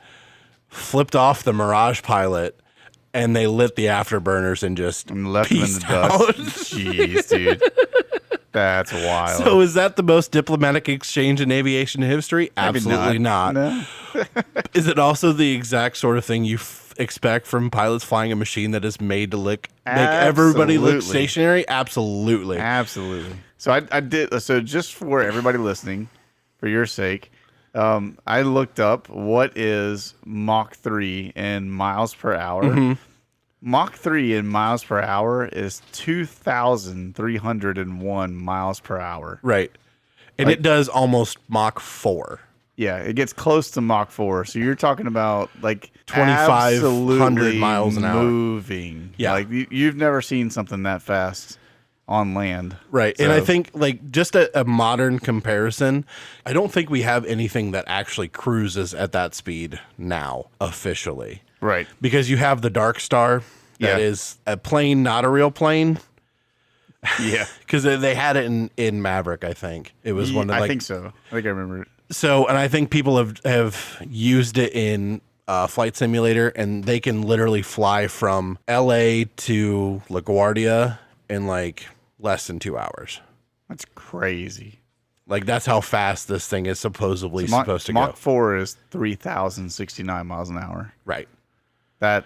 Speaker 1: flipped off the Mirage pilot and they lit the afterburners and just
Speaker 2: And left him in the
Speaker 1: peaced
Speaker 2: dust.
Speaker 1: out.
Speaker 2: Jeez, dude. That's wild.
Speaker 1: So is that the most diplomatic exchange in aviation history?
Speaker 2: Maybe
Speaker 1: Absolutely not.
Speaker 2: No.
Speaker 1: Is it also the exact sort of thing you expect from pilots flying a machine that is made to make everybody look
Speaker 2: Absolutely.
Speaker 1: stationary? Absolutely.
Speaker 2: Absolutely. So I did. So just for everybody listening, for your sake, I looked up what is Mach 3 in miles per hour.
Speaker 1: Mm-hmm.
Speaker 2: Mach 3 in miles per hour is 2,301 miles per hour.
Speaker 1: Right. And it does almost Mach 4.
Speaker 2: Yeah, it gets close to Mach 4. So you're talking about like
Speaker 1: 2,500
Speaker 2: absolutely
Speaker 1: miles an hour.
Speaker 2: moving.
Speaker 1: Yeah.
Speaker 2: Like you've never seen something that fast on land.
Speaker 1: Right. And I
Speaker 2: So-
Speaker 1: think like just a modern comparison, I don't think we have anything that actually cruises at that speed now officially.
Speaker 2: Right.
Speaker 1: Because you have the Dark Star that
Speaker 2: Yeah.
Speaker 1: is a plane, not a real plane.
Speaker 2: Yeah.
Speaker 1: Because they had it in Maverick, I think. It was one of
Speaker 2: I
Speaker 1: like
Speaker 2: think so. I think I remember it.
Speaker 1: so, and I think people have used it in Flight Simulator, and they can literally fly from LA to LaGuardia in like less than 2 hours.
Speaker 2: That's crazy.
Speaker 1: Like that's how fast this thing is supposedly supposed to
Speaker 2: Mach
Speaker 1: go.
Speaker 2: 4 is 3,069 miles an hour.
Speaker 1: Right.
Speaker 2: That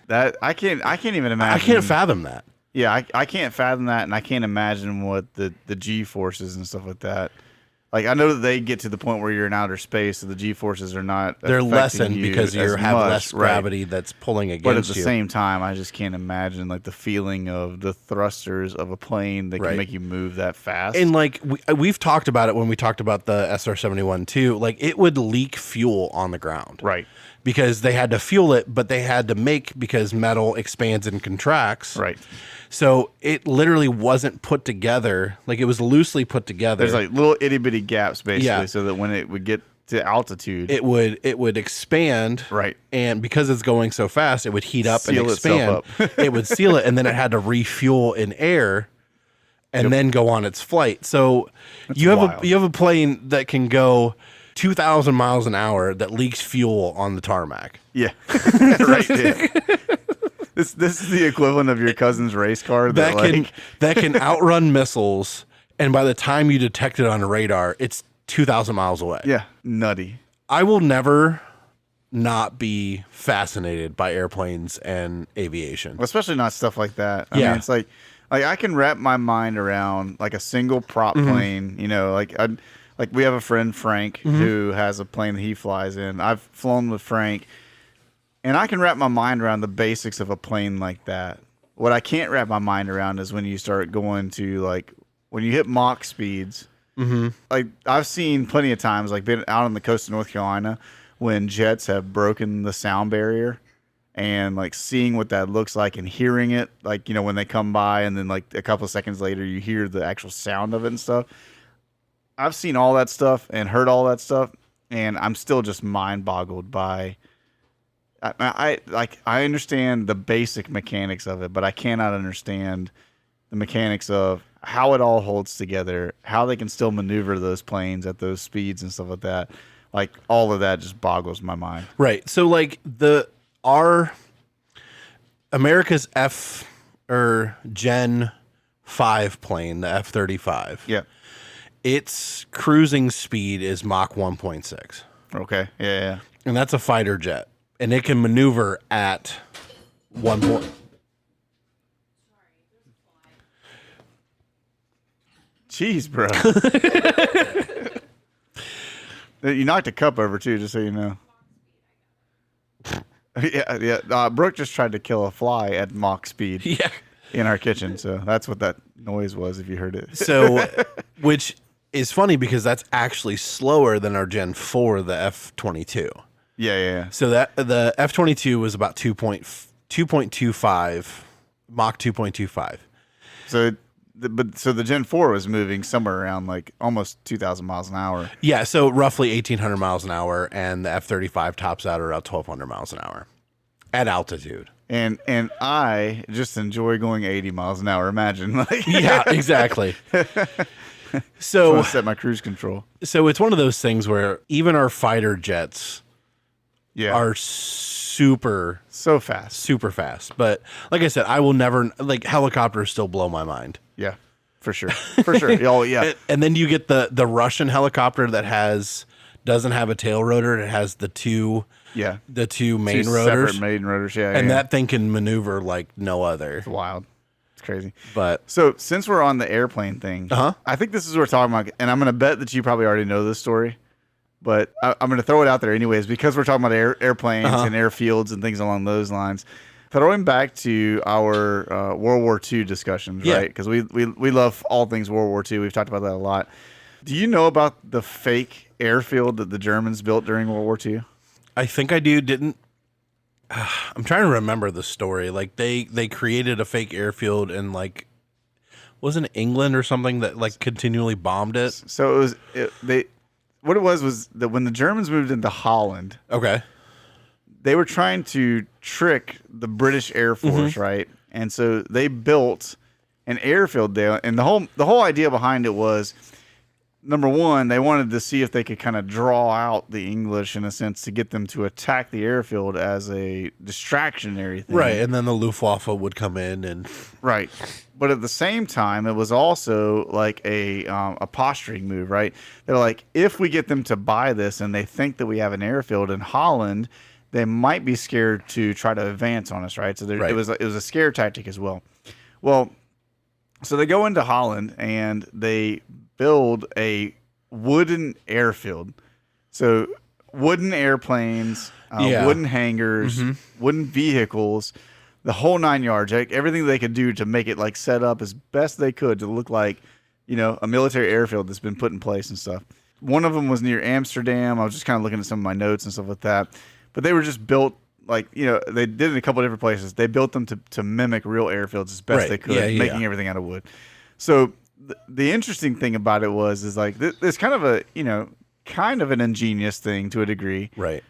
Speaker 2: that I can't even imagine.
Speaker 1: I can't fathom that.
Speaker 2: Yeah, I can't fathom that, and I can't imagine what the G forces and stuff like that. Like I know that they get to the point where you're in outer space, so the G forces are not.
Speaker 1: They're
Speaker 2: affecting
Speaker 1: lessened
Speaker 2: you
Speaker 1: because you
Speaker 2: as
Speaker 1: have
Speaker 2: much,
Speaker 1: less
Speaker 2: right.
Speaker 1: gravity that's pulling against
Speaker 2: But at the
Speaker 1: you.
Speaker 2: same time, I just can't imagine like the feeling of the thrusters of a plane that
Speaker 1: Right.
Speaker 2: can make you move that fast.
Speaker 1: And like we've talked about it when we talked about the SR-71 too. Like it would leak fuel on the ground,
Speaker 2: right,
Speaker 1: Because they had to fuel it, but they had to make because metal expands and contracts,
Speaker 2: right.
Speaker 1: So it literally wasn't put together. Like it was loosely put together.
Speaker 2: There's like little itty bitty gaps basically,
Speaker 1: Yeah.
Speaker 2: so that when it would get to altitude,
Speaker 1: it would expand,
Speaker 2: right.
Speaker 1: And because it's going so fast, it would heat up
Speaker 2: Seal
Speaker 1: and expand.
Speaker 2: itself
Speaker 1: It would seal it, and then it had to refuel in air, and then go on its flight. So you
Speaker 2: wild.
Speaker 1: have a plane that can go 2,000 miles an hour that leaks fuel on the tarmac.
Speaker 2: Yeah, right. Yeah. This is the equivalent of your cousin's race car
Speaker 1: That can outrun missiles, and by the time you detect it on radar, it's 2,000 miles away.
Speaker 2: yeah, nutty.
Speaker 1: I will never not be fascinated by airplanes and aviation.
Speaker 2: Especially not stuff like that. I
Speaker 1: Yeah.
Speaker 2: mean, it's like I can wrap my mind around like a single prop
Speaker 1: Mm-hmm.
Speaker 2: plane. You know, like we have a friend Frank
Speaker 1: Mm-hmm.
Speaker 2: who has a plane that he flies in. I've flown with Frank, and I can wrap my mind around the basics of a plane like that. What I can't wrap my mind around is when you start going to like when you hit Mach speeds.
Speaker 1: Mm-hmm.
Speaker 2: Like I've seen plenty of times, like been out on the coast of North Carolina when jets have broken the sound barrier, and like seeing what that looks like and hearing it, like, you know, when they come by and then like a couple of seconds later you hear the actual sound of it and stuff. I've seen all that stuff and heard all that stuff, and I'm still just mind boggled by. I understand the basic mechanics of it, but I cannot understand the mechanics of how it all holds together, how they can still maneuver those planes at those speeds and stuff like that. Like, all of that just boggles my mind.
Speaker 1: Right. So like our America's Gen 5 plane, the F-35.
Speaker 2: Yeah.
Speaker 1: Its cruising speed is Mach 1.6.
Speaker 2: Okay. Yeah.
Speaker 1: And that's a fighter jet. And it can maneuver at 1 point.
Speaker 2: Jeez, bro. You knocked a cup over too, just so you know. Yeah. Brooke just tried to kill a fly at Mach speed.
Speaker 1: Yeah.
Speaker 2: In our kitchen, so that's what that noise was. If you heard it,
Speaker 1: so which is funny because that's actually slower than our Gen 4, the F-22.
Speaker 2: Yeah.
Speaker 1: So that the F-22 was about 2.25 Mach 2.25.
Speaker 2: So the Gen 4 was moving somewhere around like almost 2,000 miles an hour.
Speaker 1: Yeah, so roughly 1,800 miles an hour, and the F-35 tops out around 1,200 miles an hour at altitude.
Speaker 2: And I just enjoy going 80 miles an hour. Imagine, like,
Speaker 1: yeah, exactly. So
Speaker 2: set my cruise control.
Speaker 1: So it's one of those things where even our fighter jets, are super fast. But like I said, I will never like helicopters. Still blow my mind.
Speaker 2: Yeah, for sure. Oh yeah.
Speaker 1: And then you get the Russian helicopter that doesn't have a tail rotor. It has the two main rotors.
Speaker 2: Separate main rotors. Yeah.
Speaker 1: And that thing can maneuver like no other.
Speaker 2: It's wild. It's crazy.
Speaker 1: But
Speaker 2: so since we're on the airplane thing, I think this is what we're talking about, and I'm going to bet that you probably already know this story, but I'm going to throw it out there anyways because we're talking about airplanes and airfields and things along those lines. Throwing back to our World War II discussions, right? Because we love all things World War II. We've talked about that a lot. Do you know about the fake airfield that the Germans built during World War II?
Speaker 1: I think I do. I'm trying to remember the story. Like they created a fake airfield in like, wasn't it England or something that like continually bombed it?
Speaker 2: So what it was that when the Germans moved into Holland, they were trying to trick the British Air Force, right? And so they built an airfield there, and the whole idea behind it was, number one, they wanted to see if they could kind of draw out the English in a sense to get them to attack the airfield as a distractionary thing.
Speaker 1: Right, and then the Luftwaffe would come in and...
Speaker 2: Right. But at the same time, it was also like a posturing move, right? They're like, if we get them to buy this and they think that we have an airfield in Holland, they might be scared to try to advance on us, right? So it was a scare tactic as well. Well, so they go into Holland and they build a wooden airfield. So wooden airplanes, wooden hangars, wooden vehicles, the whole 9 yards. Like, everything they could do to make it like set up as best they could to look like, you know, a military airfield that's been put in place and stuff. One of them was near Amsterdam. I was just kind of looking at some of my notes and stuff like that. But they were just built like, you know, they did it in a couple of different places. They built them to mimic real airfields as best they could, making everything out of wood. So the interesting thing about it is like there's kind of an ingenious thing to a degree.
Speaker 1: Right.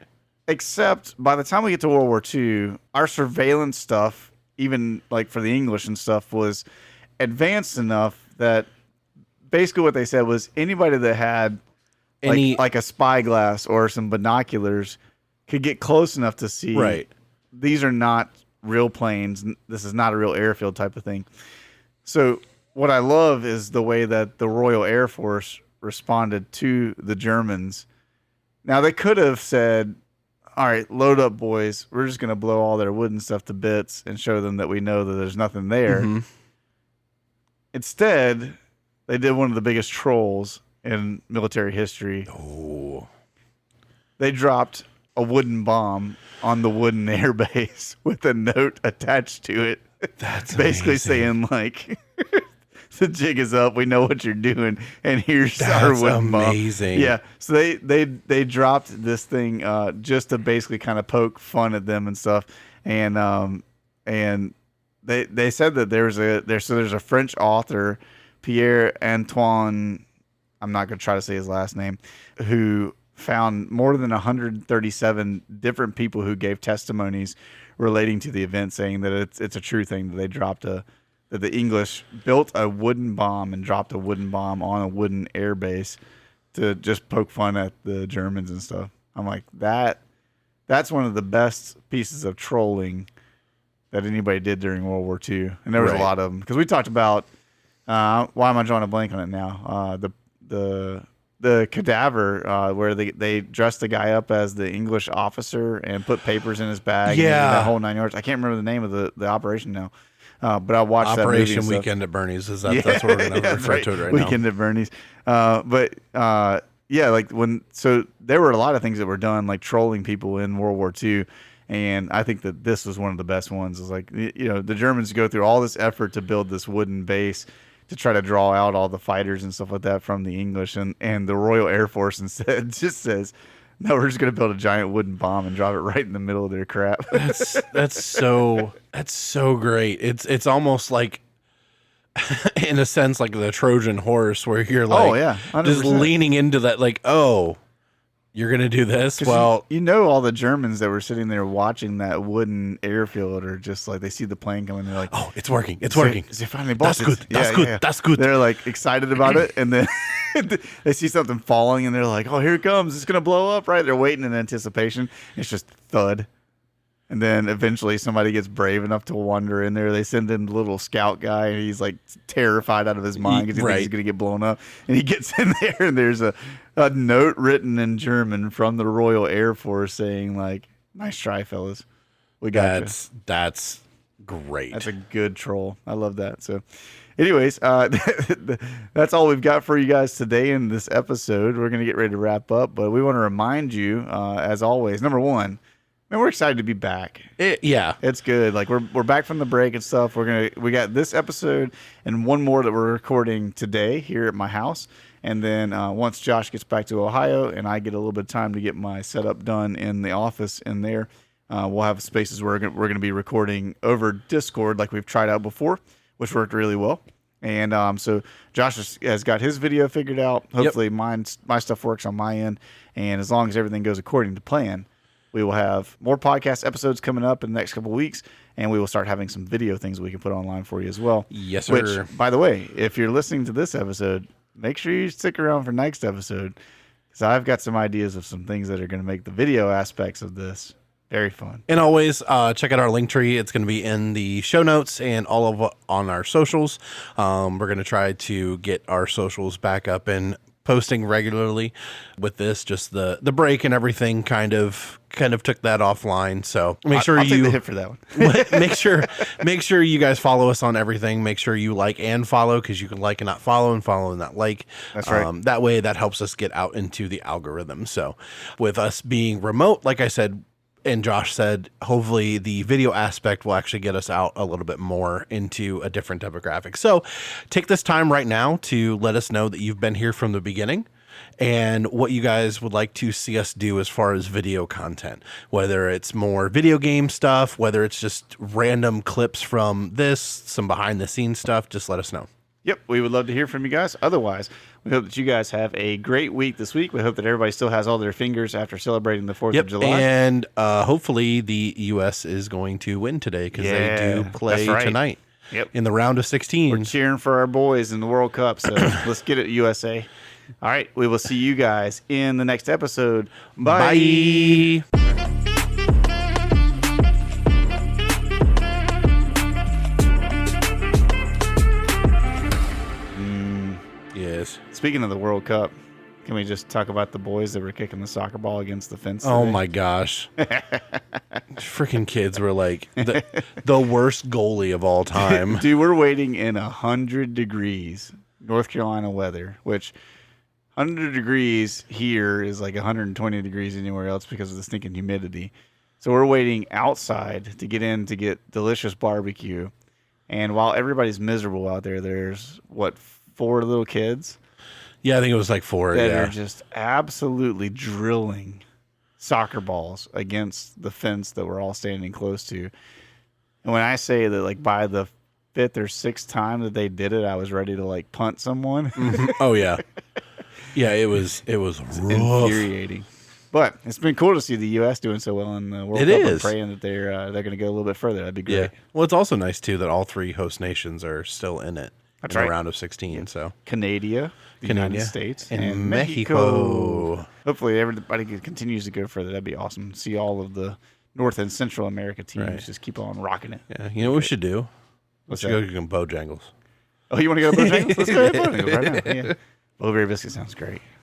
Speaker 2: Except by the time we get to World War II, our surveillance stuff, even like for the English and stuff, was advanced enough that basically what they said was anybody that had like a spyglass or some binoculars could get close enough to see these are not real planes. This is not a real airfield type of thing. So what I love is the way that the Royal Air Force responded to the Germans. Now, they could have said, all right, load up, boys. We're just going to blow all their wooden stuff to bits and show them that we know that there's nothing there. Instead, they did one of the biggest trolls in military history.
Speaker 1: Oh.
Speaker 2: They dropped a wooden bomb on the wooden airbase with a note attached to it.
Speaker 1: That's
Speaker 2: basically
Speaker 1: amazing.
Speaker 2: saying like the jig is up. We know what you're doing, and here's our
Speaker 1: That's
Speaker 2: wooden bomb.
Speaker 1: amazing.
Speaker 2: Yeah, so they dropped this thing just to basically kind of poke fun at them and stuff, and they said that there's a French author, Pierre Antoine, I'm not going to try to say his last name, who found more than 137 different people who gave testimonies relating to the event, saying that it's a true thing that they dropped that the English built a wooden bomb and dropped a wooden bomb on a wooden air base to just poke fun at the Germans and stuff. I'm like, that's one of the best pieces of trolling that anybody did during World War II. And there was a lot of them. Because we talked about, why am I drawing a blank on it now? The cadaver where they dressed the guy up as the English officer and put papers in his bag.
Speaker 1: Yeah.
Speaker 2: And that whole 9 yards. I can't remember the name of the operation now. But I watched
Speaker 1: Operation
Speaker 2: that movie.
Speaker 1: Weekend at Bernie's. That's what we're going to refer to it right now.
Speaker 2: Weekend at Bernie's. Yeah, like so there were a lot of things that were done like trolling people in World War II. And I think that this was one of the best ones. Is like, the Germans go through all this effort to build this wooden base to try to draw out all the fighters and stuff like that from the English, and the Royal Air Force instead just says, no, we're just going to build a giant wooden bomb and drop it right in the middle of their crap.
Speaker 1: That's so great. It's almost like, in a sense, like the Trojan horse, where you're like,
Speaker 2: oh yeah, 100%.
Speaker 1: Just leaning into that, like, oh, you're gonna do this. Well,
Speaker 2: all the Germans that were sitting there watching that wooden airfield are just like, they see the plane coming, they're like,
Speaker 1: oh, it's working, it's working.
Speaker 2: Is it finally
Speaker 1: That's
Speaker 2: busted?
Speaker 1: good. That's good. That's good.
Speaker 2: They're like excited about it, and then they see something falling, and they're like, oh, here it comes. It's gonna blow up, right? They're waiting in anticipation. It's just thud. And then eventually somebody gets brave enough to wander in there. They send in the little scout guy, and he's like terrified out of his mind because he thinks he's going to get blown up. And he gets in there, and there's a note written in German from the Royal Air Force saying, like, nice try, fellas. We got you.
Speaker 1: That's great.
Speaker 2: That's a good troll. I love that. So anyways, that's all we've got for you guys today in this episode. We're going to get ready to wrap up, but we want to remind you, as always, number one, man, we're excited to be back.
Speaker 1: Yeah,
Speaker 2: it's good. Like we're back from the break and stuff. We got this episode and one more that we're recording today here at my house. And then once Josh gets back to Ohio and I get a little bit of time to get my setup done in the office in there, we'll have spaces where we're going to be recording over Discord like we've tried out before, which worked really well. And so Josh has got his video figured out. Hopefully my stuff works on my end. And as long as everything goes according to plan, we will have more podcast episodes coming up in the next couple of weeks, and we will start having some video things we can put online for you as well.
Speaker 1: Yes, sir.
Speaker 2: Which, by the way, if you're listening to this episode, make sure you stick around for next episode, because I've got some ideas of some things that are going to make the video aspects of this very fun.
Speaker 1: And always check out our link tree. It's going to be in the show notes and all of on our socials. We're going to try to get our socials back up and posting regularly with this. Just the break and everything kind of took that offline. So make sure
Speaker 2: I'll take the hit for that one.
Speaker 1: make sure you guys follow us on everything. Make sure you like and follow, because you can like and not follow, and follow and not like.
Speaker 2: That's right.
Speaker 1: That way that helps us get out into the algorithm. So with us being remote, like I said, and Josh said, hopefully the video aspect will actually get us out a little bit more into a different demographic. So take this time right now to let us know that you've been here from the beginning and what you guys would like to see us do as far as video content, whether it's more video game stuff, whether it's just random clips from this, some behind the scenes stuff. Just let us know.
Speaker 2: Yep, we would love to hear from you guys. Otherwise, we hope that you guys have a great week this week. We hope that everybody still has all their fingers after celebrating the 4th of July.
Speaker 1: And hopefully the U.S. is going to win today, because they do play tonight in the round of 16.
Speaker 2: We're cheering for our boys in the World Cup, so let's get it, USA. All right, we will see you guys in the next episode. Bye.
Speaker 1: Yes.
Speaker 2: Speaking of the World Cup, can we just talk about the boys that were kicking the soccer ball against the fence today?
Speaker 1: Oh my gosh. Freaking kids were like the worst goalie of all time.
Speaker 2: Dude, we're waiting in 100 degrees North Carolina weather, which 100 degrees here is like 120 degrees anywhere else because of the stinking humidity. So we're waiting outside to get in to get delicious barbecue. And while everybody's miserable out there, there's, 4 little kids
Speaker 1: Yeah, I think it was like 4.
Speaker 2: that
Speaker 1: Yeah.
Speaker 2: are just absolutely drilling soccer balls against the fence that we're all standing close to. And when I say that, like, by the 5th or 6th time that they did it, I was ready to, like, punt someone.
Speaker 1: Oh yeah. Yeah, it was rough.
Speaker 2: Infuriating. But it's been cool to see the U.S. doing so well in the World
Speaker 1: It
Speaker 2: Cup. I'm
Speaker 1: is.
Speaker 2: praying that they're going to go a little bit further. That'd be great.
Speaker 1: Yeah. Well, it's also nice too that all 3 host nations are still in it.
Speaker 2: That's
Speaker 1: in
Speaker 2: right.
Speaker 1: the round of 16. So
Speaker 2: Canada, the United States,
Speaker 1: and
Speaker 2: Mexico.
Speaker 1: Mexico.
Speaker 2: Hopefully, everybody continues to go further. That'd be awesome. See all of the North and Central America teams
Speaker 1: Right.
Speaker 2: just keep on rocking it.
Speaker 1: Yeah. You know what we should do?
Speaker 2: What's
Speaker 1: we should
Speaker 2: that?
Speaker 1: go to Bojangles.
Speaker 2: Oh, you want to go to Bojangles? Let's go to Bojangles right now. Yeah. Blueberry biscuit sounds great.